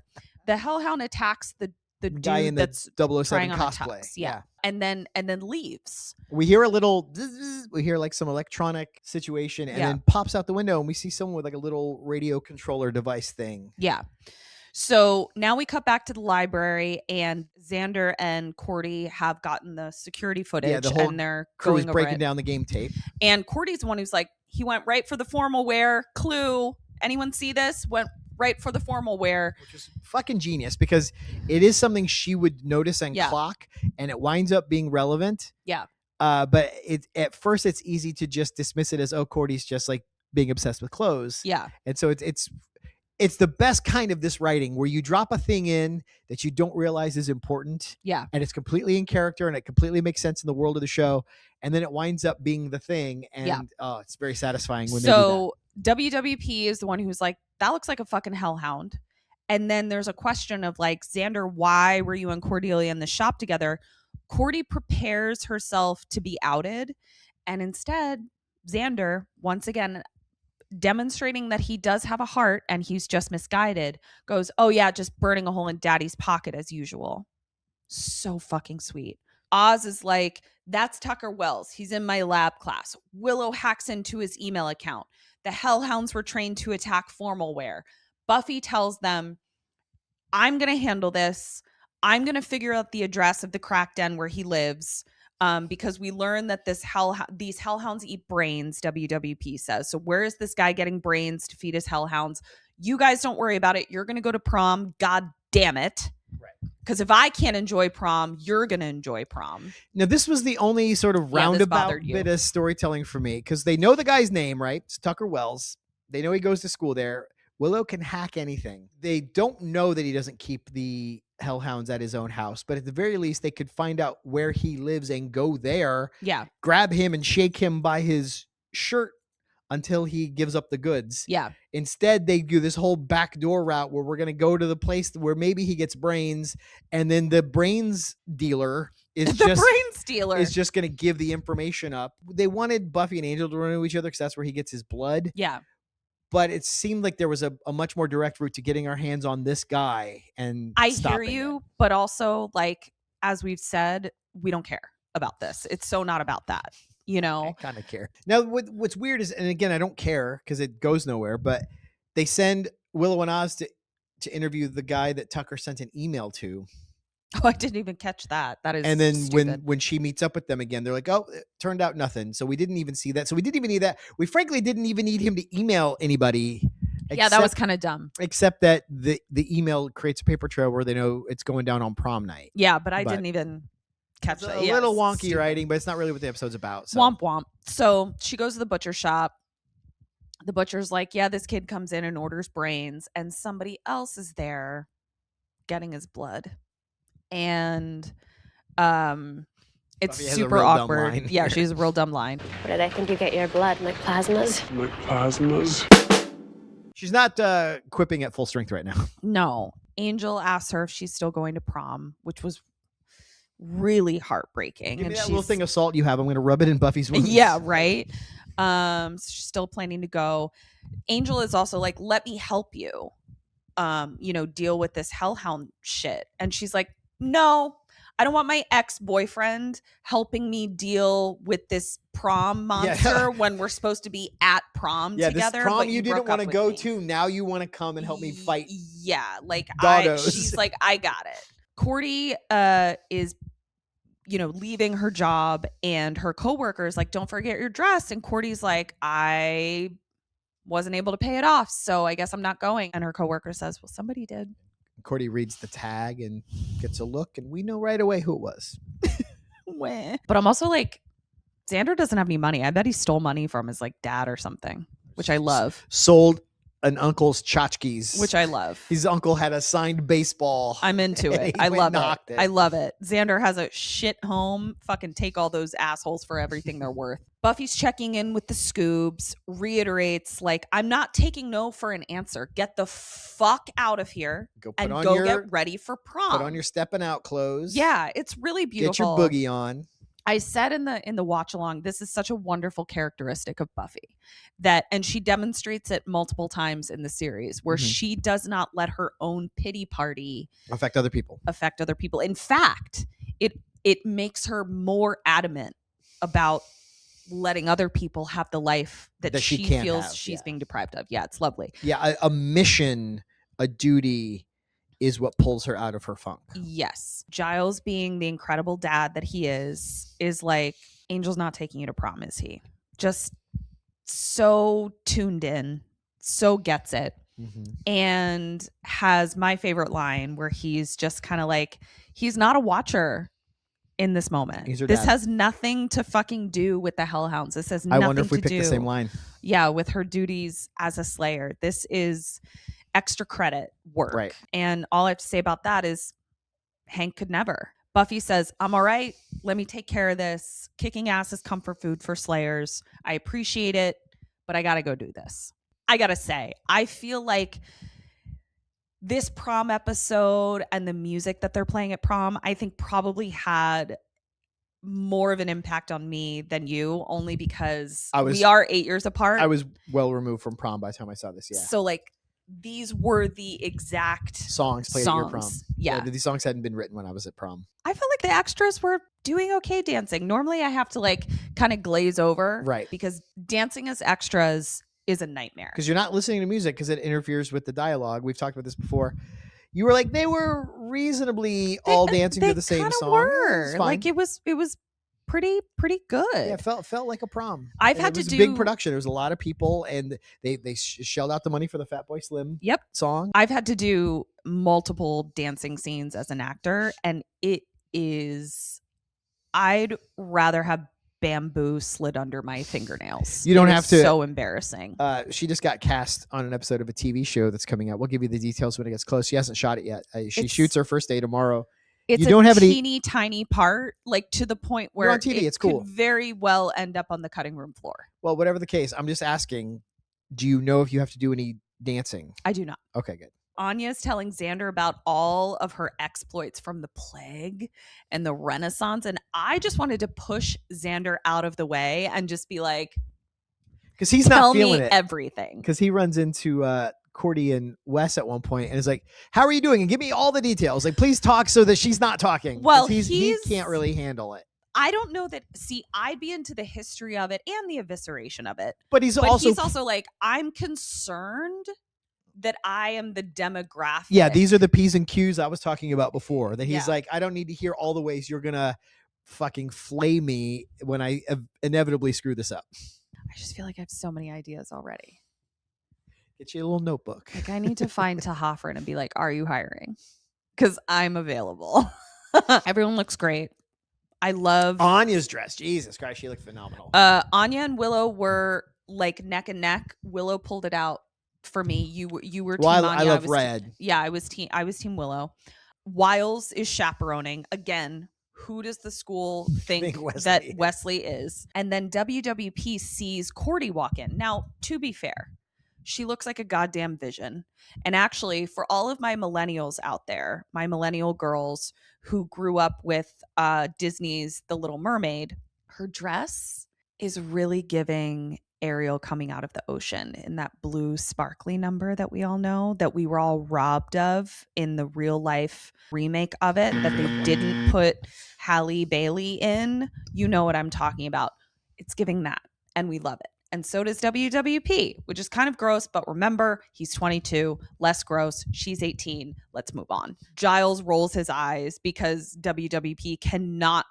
The Hellhound attacks the guy dude in the that's 007 trying on a cosplay. tux. Yeah. And then leaves. We hear a little zzz, we hear like some electronic situation and then pops out the window and we see someone with like a little radio controller device thing. Yeah. So now we cut back to the library, and Xander and Cordy have gotten the security footage, the whole and they're crew is going over breaking it. down the game tape. And Cordy's the one who's like, he went right for the formal wear. Clue. Anyone see this? Went right for the formal wear. Which is fucking genius because it is something she would notice and clock, and it winds up being relevant. Yeah. But at first it's easy to just dismiss it as, oh, Cordy's just like being obsessed with clothes. Yeah. And so it's the best kind of this writing where you drop a thing in that you don't realize is important. Yeah. And it's completely in character and it completely makes sense in the world of the show. And then it winds up being the thing. And it's very satisfying when they do that. WWP is the one who's like, that looks like a fucking hellhound. And then there's a question of like, Xander, why were you and Cordelia in the shop together? Cordy prepares herself to be outed. And instead, Xander, once again, demonstrating that he does have a heart and he's just misguided, goes, oh yeah, just burning a hole in daddy's pocket as usual. So fucking sweet. Oz is like, that's Tucker Wells. He's in my lab class. Willow hacks into his email account. The Hellhounds were trained to attack formal wear. Buffy tells them, I'm going to handle this. I'm going to figure out the address of the crack den where he lives. Because we learn that these hellhounds eat brains, WWP says. So where is this guy getting brains to feed his hellhounds? You guys don't worry about it. You're going to go to prom. God damn it. Right. Because if I can't enjoy prom, you're going to enjoy prom. Now, this was the only sort of roundabout bit of storytelling for me because they know the guy's name, right? It's Tucker Wells. They know he goes to school there. Willow can hack anything. They don't know that he doesn't keep the hellhounds at his own house, but at the very least they could find out where he lives and go there, grab him and shake him by his shirt until he gives up the goods. Instead they do this whole backdoor route where we're going to go to the place where maybe he gets brains, and then the brains dealer is just going to give the information up. They wanted Buffy and Angel to run into each other because that's where he gets his blood. But it seemed like there was a much more direct route to getting our hands on this guy. And I hear you, but also, like, as we've said, we don't care about this. It's so not about that, you know? I kind of care. Now, what's weird is, and again, I don't care because it goes nowhere, but they send Willow and Oz to interview the guy that Tucker sent an email to. Oh, I didn't even catch that. That is. And then stupid. when she meets up with them again, they're like, "Oh, it turned out nothing." So we didn't even see that. So we didn't even need that. We frankly didn't even need him to email anybody. Yeah, that was kind of dumb. Except that the email creates a paper trail where they know it's going down on prom night. Yeah, but I didn't even catch that. A little wonky writing, but it's not really what the episode's about. So. Womp womp. So she goes to the butcher shop. The butcher's like, "Yeah, this kid comes in and orders brains, and somebody else is there getting his blood." And it's super awkward. Yeah, she has a real dumb line. Where did I think you get your blood? My plasmas? My plasmas. She's not quipping at full strength right now. No. Angel asks her if she's still going to prom, which was really heartbreaking. Give me that little thing of salt you have. I'm going to rub it in Buffy's wounds. Yeah, right. So she's still planning to go. Angel is also like, let me help you, deal with this hellhound shit. And she's like, no, I don't want my ex-boyfriend helping me deal with this prom monster when we're supposed to be at prom together. This prom but you didn't want to go to, now you want to come and help me fight. Yeah, like she's like, I got it. Cordy is, leaving her job, and her coworker is like, don't forget your dress. And Cordy's like, I wasn't able to pay it off, so I guess I'm not going. And her coworker says, well, somebody did. Cordy reads the tag and gets a look, and we know right away who it was. But I'm also like, Xander doesn't have any money. I bet he stole money from his like dad or something, which I love. Sold an uncle's tchotchkes, which I love. His uncle had a signed baseball. I'm into it. I love it. I love it. Xander has a shit home. Fucking take all those assholes for everything they're worth. Buffy's checking in with the Scoobs, reiterates, like, I'm not taking no for an answer. Get the fuck out of here and go get ready for prom. Put on your stepping out clothes. Yeah, it's really beautiful. Get your boogie on. I said in the watch along, this is such a wonderful characteristic of Buffy and she demonstrates it multiple times in the series where she does not let her own pity party affect other people. In fact, it makes her more adamant about letting other people have the life that she feels she's being deprived of. Yeah, it's lovely. Yeah, a mission, a duty, is what pulls her out of her funk. Yes. Giles, being the incredible dad that he is like, Angel's not taking you to prom, is he? Just so tuned in, so gets it. And has my favorite line where he's just kind of like, he's not a watcher in this moment. This dad. has nothing to fucking do with the Hellhounds. This has nothing to do. I wonder if we picked the same line. Yeah, with her duties as a Slayer. This is extra credit work. Right. And all I have to say about that is Hank could never. Buffy says, I'm all right. Let me take care of this. Kicking ass is comfort food for Slayers. I appreciate it, but I got to go do this. I got to say, I feel like this prom episode and the music that they're playing at prom, I think probably had more of an impact on me than you, only because we are 8 years apart. I was well removed from prom by the time I saw this. Yeah. So like these were the exact songs played at your prom. Yeah. These songs hadn't been written when I was at prom. I felt like the extras were doing okay dancing. Normally I have to like kind of glaze over. Right. Because dancing as extras is a nightmare. Because you're not listening to music because it interferes with the dialogue. We've talked about this before. You were like, they were reasonably all dancing to the same song. Were. Like it was pretty good. Yeah, felt like a prom. I've had to do a big production. There was a lot of people, and they shelled out the money for the Fatboy Slim song. I've had to do multiple dancing scenes as an actor, and it is. I'd rather have bamboo slid under my fingernails. You don't have to. So embarrassing. She just got cast on an episode of a TV show that's coming out. We'll give you the details when it gets close. She hasn't shot it yet. She shoots her first day tomorrow. It's a teeny tiny part, like to the point where on TV, it's cool. Could very well end up on the cutting room floor. Well, whatever the case, I'm just asking, do you know if you have to do any dancing? I do not. Okay, good. Anya's telling Xander about all of her exploits from the plague and the Renaissance. And I just wanted to push Xander out of the way and just be like, because he's not feeling it. Everything. Because he runs into Cordy and Wes at one point and is like, how are you doing? And give me all the details. Like, please talk so that she's not talking. Well, he can't really handle it. I don't know that. See, I'd be into the history of it and the evisceration of it. But he's also like, I'm concerned that I am the demographic. Yeah, these are the P's and Q's I was talking about before. That he's like, I don't need to hear all the ways you're going to fucking flay me when I inevitably screw this up. I just feel like I have so many ideas already. Get you a little notebook. Like, I need to find Tahafren and be like, are you hiring? Because I'm available. Everyone looks great. I love Anya's dress. Jesus Christ, she looked phenomenal. Anya and Willow were like neck and neck. Willow pulled it out for me. You were team Anya. I love red. I was team Willow. Wiles is chaperoning again. Who does the school think that Wesley is? And then WWP sees Cordy walk in. Now, to be fair, she looks like a goddamn vision. And actually, for all of my millennials out there, my millennial girls who grew up with Disney's The Little Mermaid, her dress is really giving Ariel coming out of the ocean in that blue sparkly number that we all know, that we were all robbed of in the real life remake of it, that they didn't put Halle Bailey in. You know what I'm talking about. It's giving that, and we love it. And so does WWP, which is kind of gross, but remember, he's 22, less gross. She's 18. Let's move on. Giles rolls his eyes because WWP cannot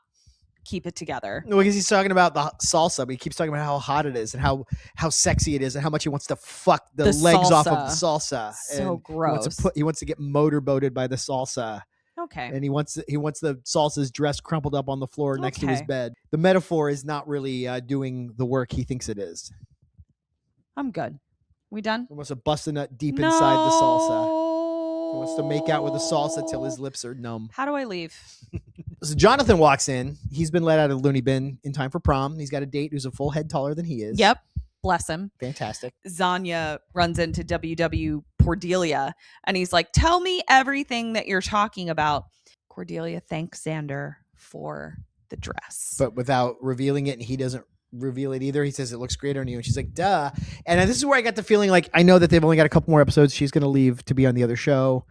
keep it together. No, because he's talking about the salsa, but he keeps talking about how hot it is and how sexy it is and how much he wants to fuck the legs off of the salsa. So gross. He wants to get motorboated by the salsa. Okay. And he wants the salsa's dress crumpled up on the floor next to his bed. The metaphor is not really doing the work he thinks it is. I'm good. We done? He wants to bust a nut deep inside the salsa. He wants to make out with the salsa till his lips are numb. How do I leave? So Jonathan walks in. He's been let out of the loony bin in time for prom. He's got a date who's a full head taller than he is. Yep. Bless him. Fantastic. Zanya runs into WW Cordelia and he's like, tell me everything that you're talking about. Cordelia thanks Xander for the dress. But without revealing it, and he doesn't reveal it either. He says it looks great on you. And she's like, duh. And this is where I got the feeling like, I know that they've only got a couple more episodes. She's going to leave to be on the other show.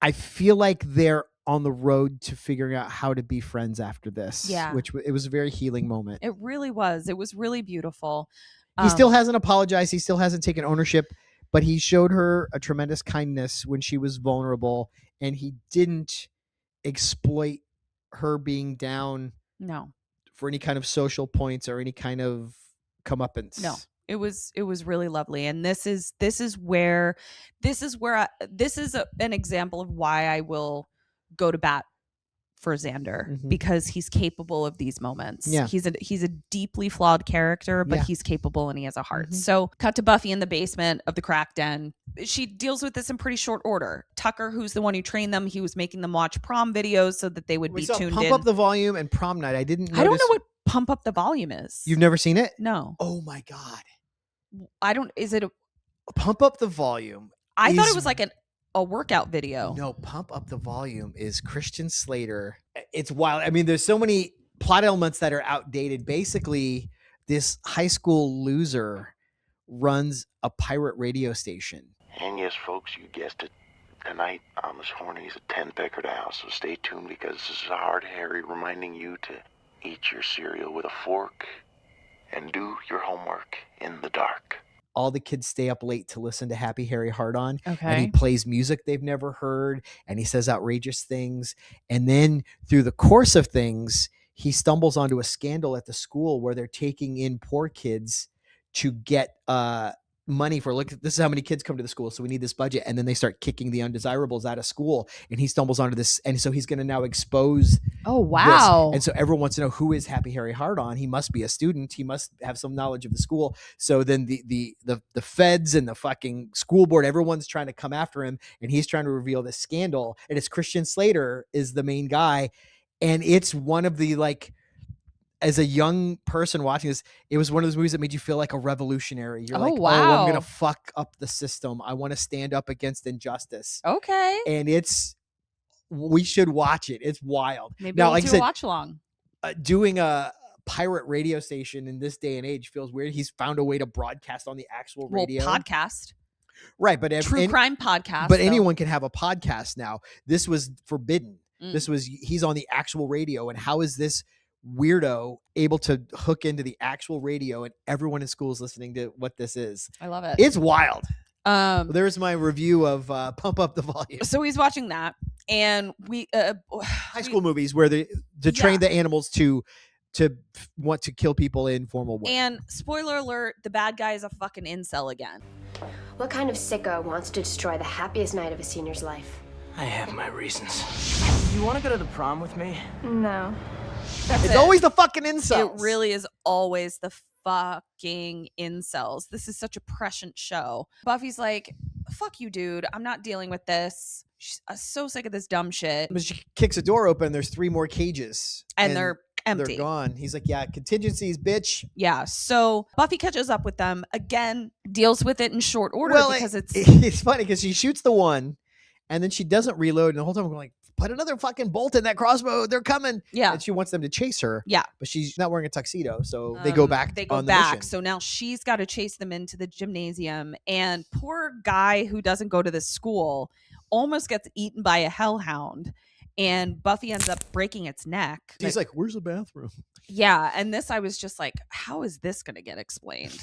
I feel like they're on the road to figuring out how to be friends after this. Yeah. Which it was a very healing moment. It really was. It was really beautiful. He still hasn't apologized. He still hasn't taken ownership. but he showed her a tremendous kindness when she was vulnerable, and he didn't exploit her being down No. for any kind of social points or any kind of comeuppance. No. It was really lovely, and this is an example of why I will go to bat for Xander, because he's capable of these moments. Yeah. He's a deeply flawed character, but he's capable and he has a heart. So cut to Buffy in the basement of the crack den. She deals with this in pretty short order. Tucker, who's the one who trained them, he was making them watch Prom videos so that they would be tuned Pump in. Up the Volume and Prom Night. I don't know what Pump Up the Volume is. You've never seen it? No. Oh my God. Is it Pump Up the Volume. I thought it was like a workout video. No, Pump Up the Volume is Christian Slater. It's wild. I mean, there's so many plot elements that are outdated. Basically, this high school loser runs a pirate radio station. And yes, folks, you guessed it. Tonight on this Horny's at 10 Peckard House, so stay tuned because this is Hard Harry reminding you to eat your cereal with a fork and do your homework in the dark. All the kids stay up late to listen to Happy Harry Hard-On. Okay. And he plays music they've never heard, and he says outrageous things. And then through the course of things, he stumbles onto a scandal at the school where they're taking in poor kids to get money for, look, this is how many kids come to the school, so we need this budget. And then they start kicking the undesirables out of school, and he stumbles onto this, and so he's going to now expose wow this. And so everyone wants to know, who is Happy Harry Hard-On? He must be a student, he must have some knowledge of the school. So then the feds and the fucking school board, everyone's trying to come after him, and he's trying to reveal this scandal, and it's Christian Slater is the main guy. And it's one of the, like, as a young person watching this, it was one of those movies that made you feel like a revolutionary. You're like, wow. I'm going to fuck up the system. I want to stand up against injustice. Okay. And we should watch it. It's wild. Maybe now, we'll like do I said, a watch along. Doing a pirate radio station in this day and age feels weird. He's found a way to broadcast on the actual radio. Podcast. Right. But True crime podcast. But anyone can have a podcast now. This was forbidden. He's on the actual radio. And how is this weirdo able to hook into the actual radio, and everyone in school is listening to what this is? I love it. It's wild. There's my review of Pump Up the Volume. So he's watching that, and we high school movies where to train the animals to want to kill people in formal way. And spoiler alert, the bad guy is a fucking incel again. What kind of sicko wants to destroy the happiest night of a senior's life? I have my reasons. You want to go to the prom with me? No. It's always the fucking incels. It really is always the fucking incels. This is such a prescient show. Buffy's like, fuck you, dude. I'm not dealing with this. She's so sick of this dumb shit. But she kicks a door open. There's 3 more cages. And they're empty. They're gone. He's like, yeah, contingencies, bitch. Yeah. So Buffy catches up with them again, deals with it in short order because it's funny because she shoots the one and then she doesn't reload. And the whole time I'm like, put another fucking bolt in that crossbow. They're coming. Yeah. And she wants them to chase her. Yeah. But she's not wearing a tuxedo. So they go back. On the mission. So now she's got to chase them into the gymnasium. And poor guy who doesn't go to this school almost gets eaten by a hellhound. And Buffy ends up breaking its neck. He's like, where's the bathroom? Yeah. And this, I was just like, how is this going to get explained?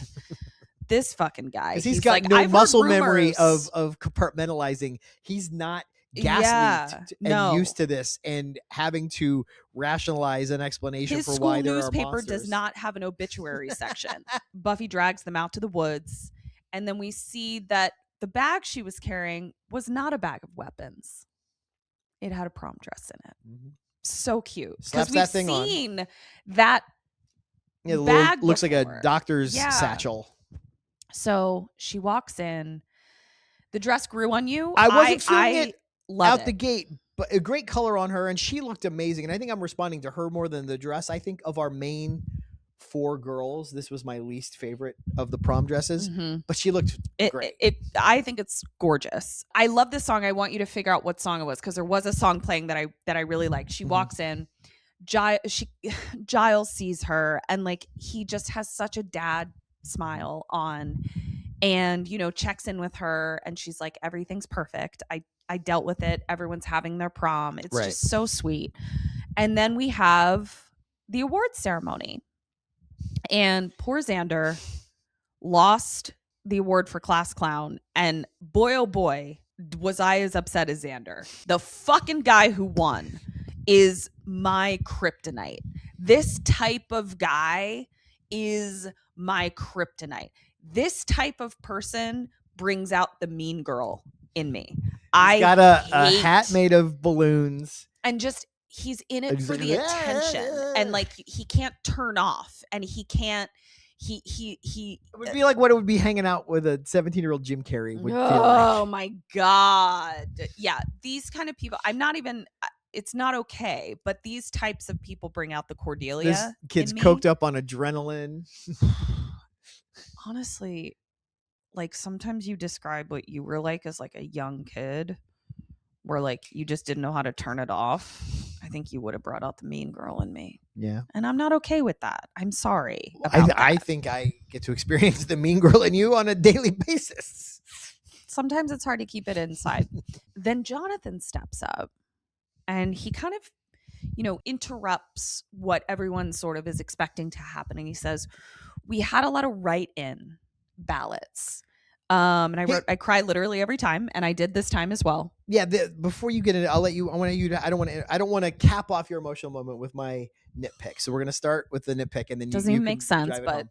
This fucking guy. He's got like, no muscle memory of compartmentalizing. He's not gas and used to this and having to rationalize an explanation for why there are monsters. His school newspaper does not have an obituary section. Buffy drags them out to the woods, and then we see that the bag she was carrying was not a bag of weapons. It had a prom dress in it. Mm-hmm. So cute. Slaps that thing on. We've seen that bag looks like a doctor's satchel. So she walks in. The dress grew on you. I wasn't feeling it out the gate, but a great color on her, and she looked amazing. And I think I'm responding to her more than the dress. I think of our main 4 girls, this was my least favorite of the prom dresses, but she looked great. I think it's gorgeous. I love this song. I want you to figure out what song it was, because there was a song playing that I really liked. She walks in, Giles sees her, and like he just has such a dad smile on, and checks in with her, and she's like, everything's perfect. I dealt with it. Everyone's having their prom. It's just so sweet. And then we have the awards ceremony. And poor Xander lost the award for class clown, and boy, oh boy, was I as upset as Xander. The fucking guy who won is my kryptonite. This type of guy is my kryptonite. This type of person brings out the mean girl in me. He's got a hat made of balloons. And just, he's in it for like, the attention. And like, he can't turn off, and he can't, he It would be like what it would be hanging out with a 17-year-old Jim Carrey would feel oh like. my God. Yeah. These kind of people, I'm not even, it's not okay, but these types of people bring out the Cordelia. This kid's in me. coked up on adrenaline. Honestly, like sometimes you describe what you were like as like a young kid, where like you just didn't know how to turn it off. I think you would have brought out the mean girl in me. Yeah. And I'm not okay with that. I'm sorry. I think I get to experience the mean girl in you on a daily basis. Sometimes it's hard to keep it inside. Then Jonathan steps up and he kind of, interrupts what everyone sort of is expecting to happen. And he says, we had a lot of write-in ballots. And I cry literally every time, and I did this time as well. Yeah. Before you get into, I don't want to cap off your emotional moment with my nitpick. So we're going to start with the nitpick, and then doesn't even make sense, but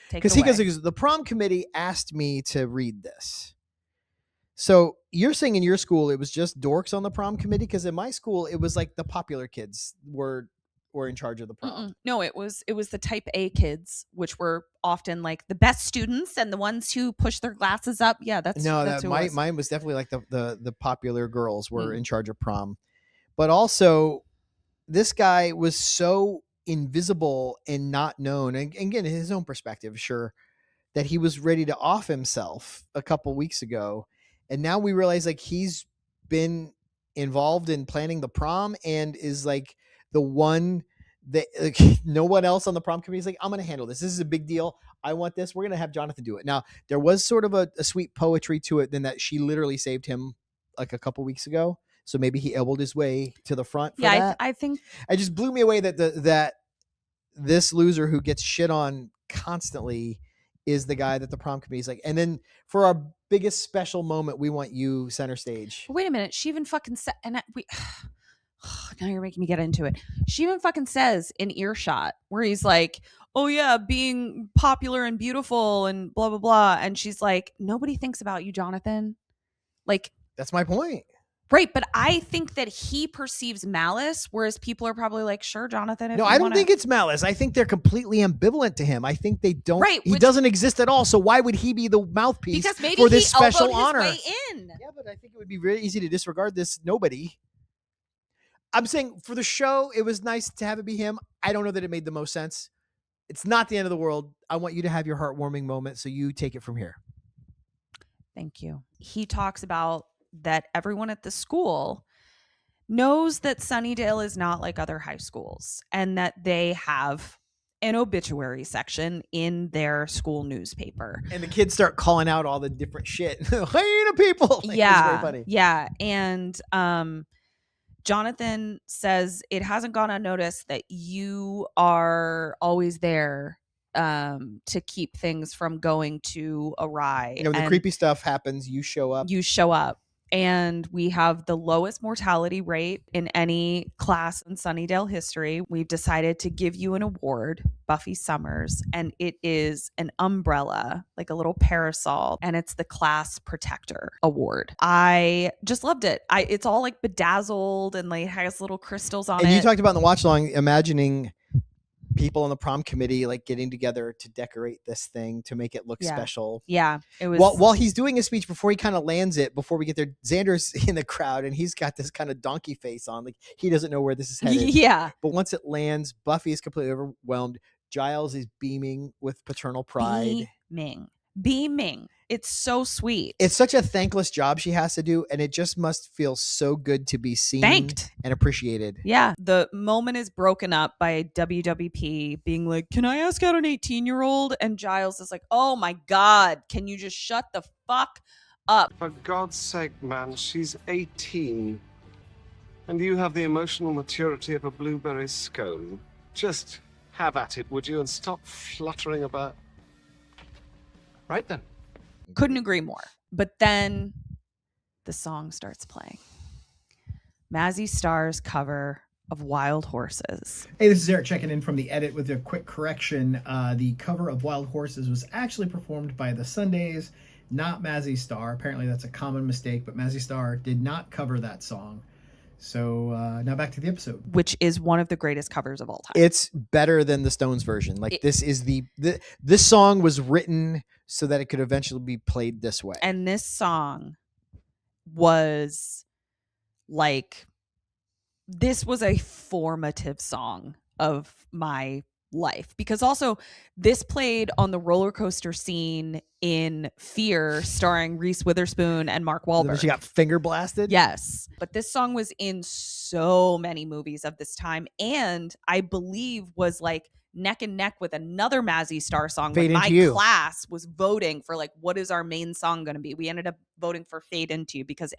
take it away. Because the prom committee asked me to read this. So you're saying in your school it was just dorks on the prom committee? Because in my school it was like the popular kids were in charge of the prom. No, it was the type A kids, which were often like the best students and the ones who push their glasses up. Yeah, that's mine was definitely like the popular girls were in charge of prom. But also this guy was so invisible and not known, and again, in his own perspective, sure, that he was ready to off himself a couple weeks ago. And now we realize like he's been involved in planning the prom and is like the one that like, no one else on the prom committee is like, I'm going to handle this. This is a big deal. I want this. We're going to have Jonathan do it. Now, there was sort of a sweet poetry to it, then that she literally saved him like a couple weeks ago. So maybe he elbowed his way to the front for that. I think it just blew me away that this loser who gets shit on constantly is the guy that the prom committee is like. And then for our biggest special moment, we want you center stage. Wait a minute. She even fucking said, and now you're making me get into it. She even fucking says in earshot where he's like, oh yeah, being popular and beautiful and blah, blah, blah. And she's like, nobody thinks about you, Jonathan. Like, that's my point. Right, but I think that he perceives malice, whereas people are probably like, sure, Jonathan. No, I don't think it's malice. I think they're completely ambivalent to him. I think they don't. Right, he doesn't exist at all. So why would he be the mouthpiece for this special honor? His way in. Yeah, but I think it would be very easy to disregard this nobody. I'm saying for the show, it was nice to have it be him. I don't know that it made the most sense. It's not the end of the world. I want you to have your heartwarming moment, so you take it from here. Thank you. He talks about that everyone at the school knows that Sunnydale is not like other high schools, and that they have an obituary section in their school newspaper. And the kids start calling out all the different shit. Hyena people. Like, yeah. It's very funny. Yeah. And Jonathan says it hasn't gone unnoticed that you are always there to keep things from going to awry. When the creepy stuff happens, you show up. And we have the lowest mortality rate in any class in Sunnydale history. We've decided to give you an award, Buffy Summers, and it is an umbrella, like a little parasol, and it's the Class Protector Award. I just loved it. It's all like bedazzled and like has little crystals on it. And you talked about in the watch along, imagining people on the prom committee like getting together to decorate this thing to make it look special. Yeah, it was. While he's doing his speech, before he kind of lands it, before we get there, Xander's in the crowd and he's got this kind of donkey face on, like he doesn't know where this is headed. Yeah. But once it lands, Buffy is completely overwhelmed. Giles is beaming with paternal pride. Beaming. It's so sweet. It's such a thankless job she has to do, and it just must feel so good to be seen, thanked, and appreciated. Yeah. The moment is broken up by WWP being like, can I ask out an 18-year-old? And Giles is like, oh my God, can you just shut the fuck up? For God's sake, man, she's 18. And you have the emotional maturity of a blueberry scone. Just have at it, would you, and stop fluttering about. Right then. Couldn't agree more. But then the song starts playing. Mazzy Star's cover of Wild Horses. Hey, this is Eric checking in from the edit with a quick correction. The cover of Wild Horses was actually performed by the Sundays, not Mazzy Star. Apparently that's a common mistake, but Mazzy Star did not cover that song. So now back to the episode. Which is one of the greatest covers of all time. It's better than the Stones version. Like this is this song was written so that it could eventually be played this way. And this song was like, this was a formative song of my life, because also this played on the roller coaster scene in Fear, starring Reese Witherspoon and Mark Wahlberg. She got finger blasted. Yes, but this song was in so many movies of this time, and I believe was like neck and neck with another Mazzy Star song. Fade when Into my You. class was voting for like, what is our main song going to be? We ended up voting for Fade Into You because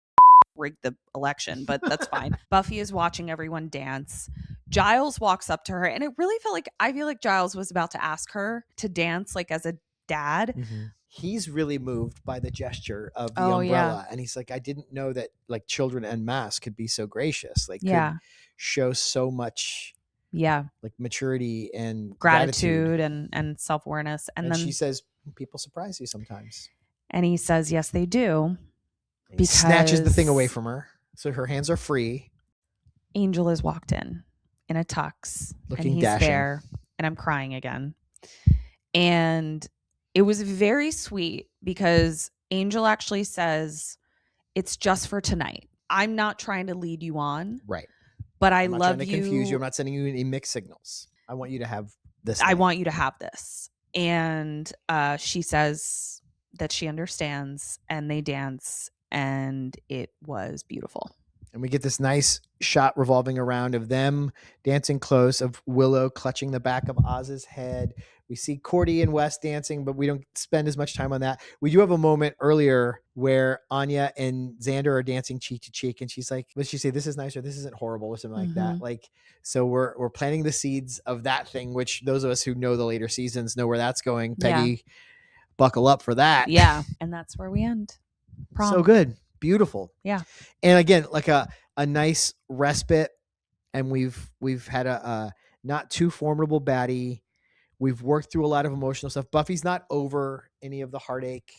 rigged the election, but that's fine. Buffy is watching everyone dance. Giles walks up to her, and it really felt like, I feel like Giles was about to ask her to dance like as a dad. Mm-hmm. He's really moved by the gesture of the Oh, umbrella. yeah. And he's like, I didn't know that like children en masse could be so gracious. Like Yeah. could show so much Yeah. like maturity and Gratitude and self-awareness. And then she says, people surprise you sometimes. and he says, yes, they do. He snatches the thing Because- away from her. So her hands are free. Angel has walked in a tux, Looking and he's dashing. there, and I'm crying again. And it was very sweet because Angel actually says, it's just for tonight. I'm not trying to lead you on, Right. but I I'm not love trying to you. confuse you. I'm not sending you any mixed signals. I want you to have this. I thing. want you to have this. And she says that she understands, and they dance, and it was beautiful. And we get this nice shot revolving around of them dancing close, of Willow clutching the back of Oz's head. We see Cordy and Wes dancing, but we don't spend as much time on that. We do have a moment earlier where Anya and Xander are dancing cheek to cheek, and she's like, "Let's just say this is nice, or this isn't horrible," or something like that. Like, so we're planting the seeds of that thing, which those of us who know the later seasons know where that's going. Peggy, buckle up for that. Yeah. And that's where we end. Prom. So good. Beautiful. Yeah. And again, like a nice respite, and we've had a not too formidable baddie. We've worked through a lot of emotional stuff. Buffy's not over any of the heartache,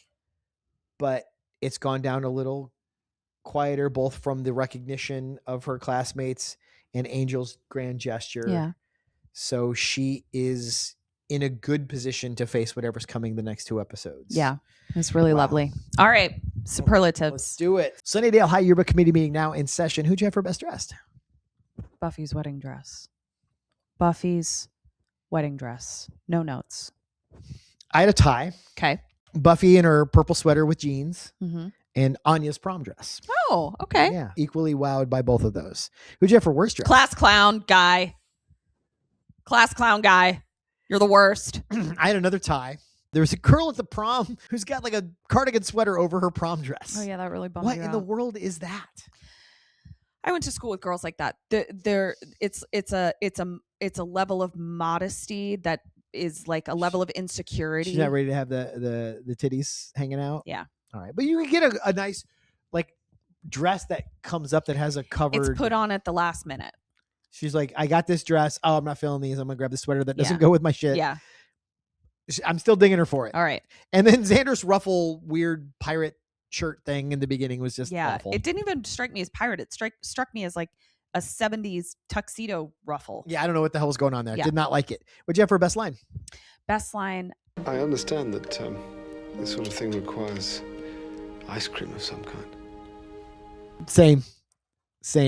but it's gone down a little quieter, both from the recognition of her classmates and Angel's grand gesture. Yeah. So she is in a good position to face whatever's coming the next 2 episodes. Yeah. It's really lovely. All right. Superlatives. Let's do it. Sunnydale High Yearbook Committee meeting now in session. Who'd you have for best dressed? Buffy's wedding dress. Buffy's wedding dress. No notes. I had a tie. Okay. Buffy in her purple sweater with jeans, Mm-hmm. and Anya's prom dress. Oh, okay. Yeah. Equally wowed by both of those. Who'd you have for worst dress? Class clown guy. Class clown guy. You're the worst. I had another tie. There was a girl at the prom who's got like a cardigan sweater over her prom dress. Oh yeah, that really bummed What you in out. the world is that? I went to school with girls like that. It's a level of modesty that is like a level of insecurity. She's not ready to have the titties hanging out. Yeah. All right, but you can get a nice like dress that comes up that has a covered. It's put on at the last minute. She's like, I got this dress. Oh, I'm not feeling these. I'm gonna grab the sweater that doesn't Yeah. go with my shit. Yeah. I'm still digging her for it. All right. And then Xander's ruffle weird pirate shirt thing in the beginning was just Yeah. awful. It didn't even strike me as pirate. It struck me as like a 70s tuxedo ruffle. Yeah, I don't know what the hell was going on there. Yeah. Did not like it. What'd you have for best line? Best line. I understand that this sort of thing requires ice cream of some kind. Same.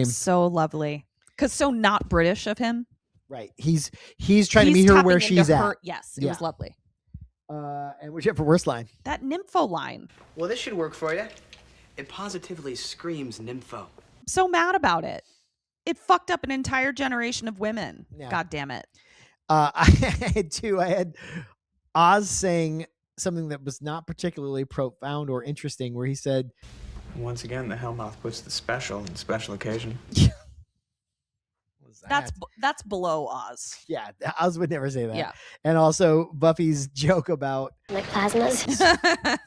So lovely. Because so not British of him. Right. He's trying to meet her where tapping into she's at. her- Yes, it Yeah. was lovely. And what'd you have for worst line? That nympho line. Well, this should work for you. It positively screams nympho. I'm so mad about it. It fucked up an entire generation of women. Yeah. God damn it. I had two. I had Oz saying something that was not particularly profound or interesting, where he said, Once again, the Hellmouth puts the special in special occasion. what was that? That's below Oz. Yeah, Oz would never say that. Yeah. And also Buffy's joke about Like plasmas?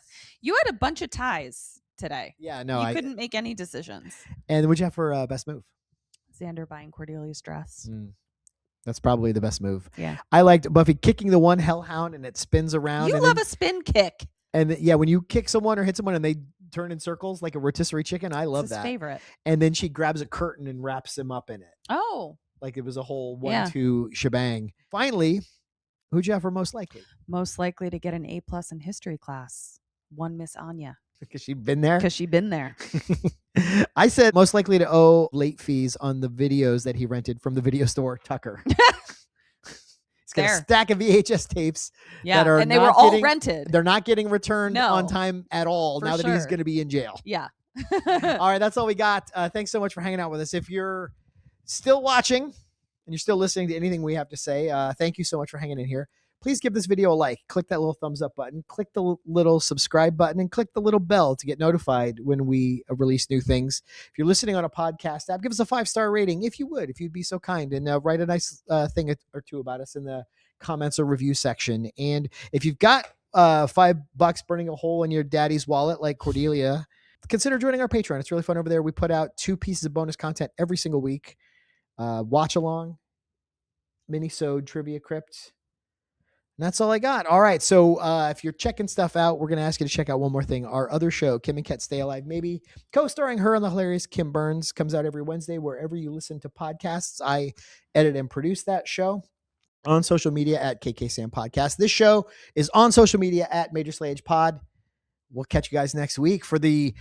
You had a bunch of ties today. Yeah, no, you I couldn't make any decisions. And what'd you have for best move? Xander buying Cordelia's dress. That's probably the best move. Yeah. I liked Buffy kicking the one hellhound and it spins around. You and love then, a spin kick. And yeah, when you kick someone or hit someone and they turn in circles like a rotisserie chicken, I love It's that. his favorite. And then she grabs a curtain and wraps him up in it. Oh. Like it was a whole 1-2 Yeah. shebang. Finally, who'd you have for most likely? Most likely to get an A+ in history class. One Miss Anya. Because she'd been there? Because she'd been there. I said most likely to owe late fees on the videos that he rented from the video store, Tucker. He's got a stack of VHS tapes that are and they were not all getting- rented. They're not getting returned No. on time at all For now that he's sure. going to be in jail. Yeah. All right, that's all we got. Thanks so much for hanging out with us. If you're still watching and you're still listening to anything we have to say, thank you so much for hanging in here. Please give this video a like. Click that little thumbs up button. Click the little subscribe button and click the little bell to get notified when we release new things. If you're listening on a podcast app, give us a 5-star rating if you'd be so kind, and write a nice thing or two about us in the comments or review section. And if you've got $5 burning a hole in your daddy's wallet like Cordelia, consider joining our Patreon. It's really fun over there. We put out 2 pieces of bonus content every single week. Watch along, mini-sode, trivia crypt. And that's all I got. All right. So if you're checking stuff out, we're going to ask you to check out one more thing. Our other show, Kim and Ket Stay Alive, maybe co-starring her and the hilarious Kim Burns, comes out every Wednesday wherever you listen to podcasts. I edit and produce that show on social media at KKSam Podcast. This show is on social media at Major Slayage Pod. We'll catch you guys next week for the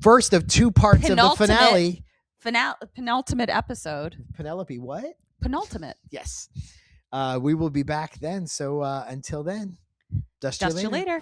first of 2 parts of the finale. Penultimate episode. Penelope, what? Penultimate. Yes. We will be back then. So until then, dust you later.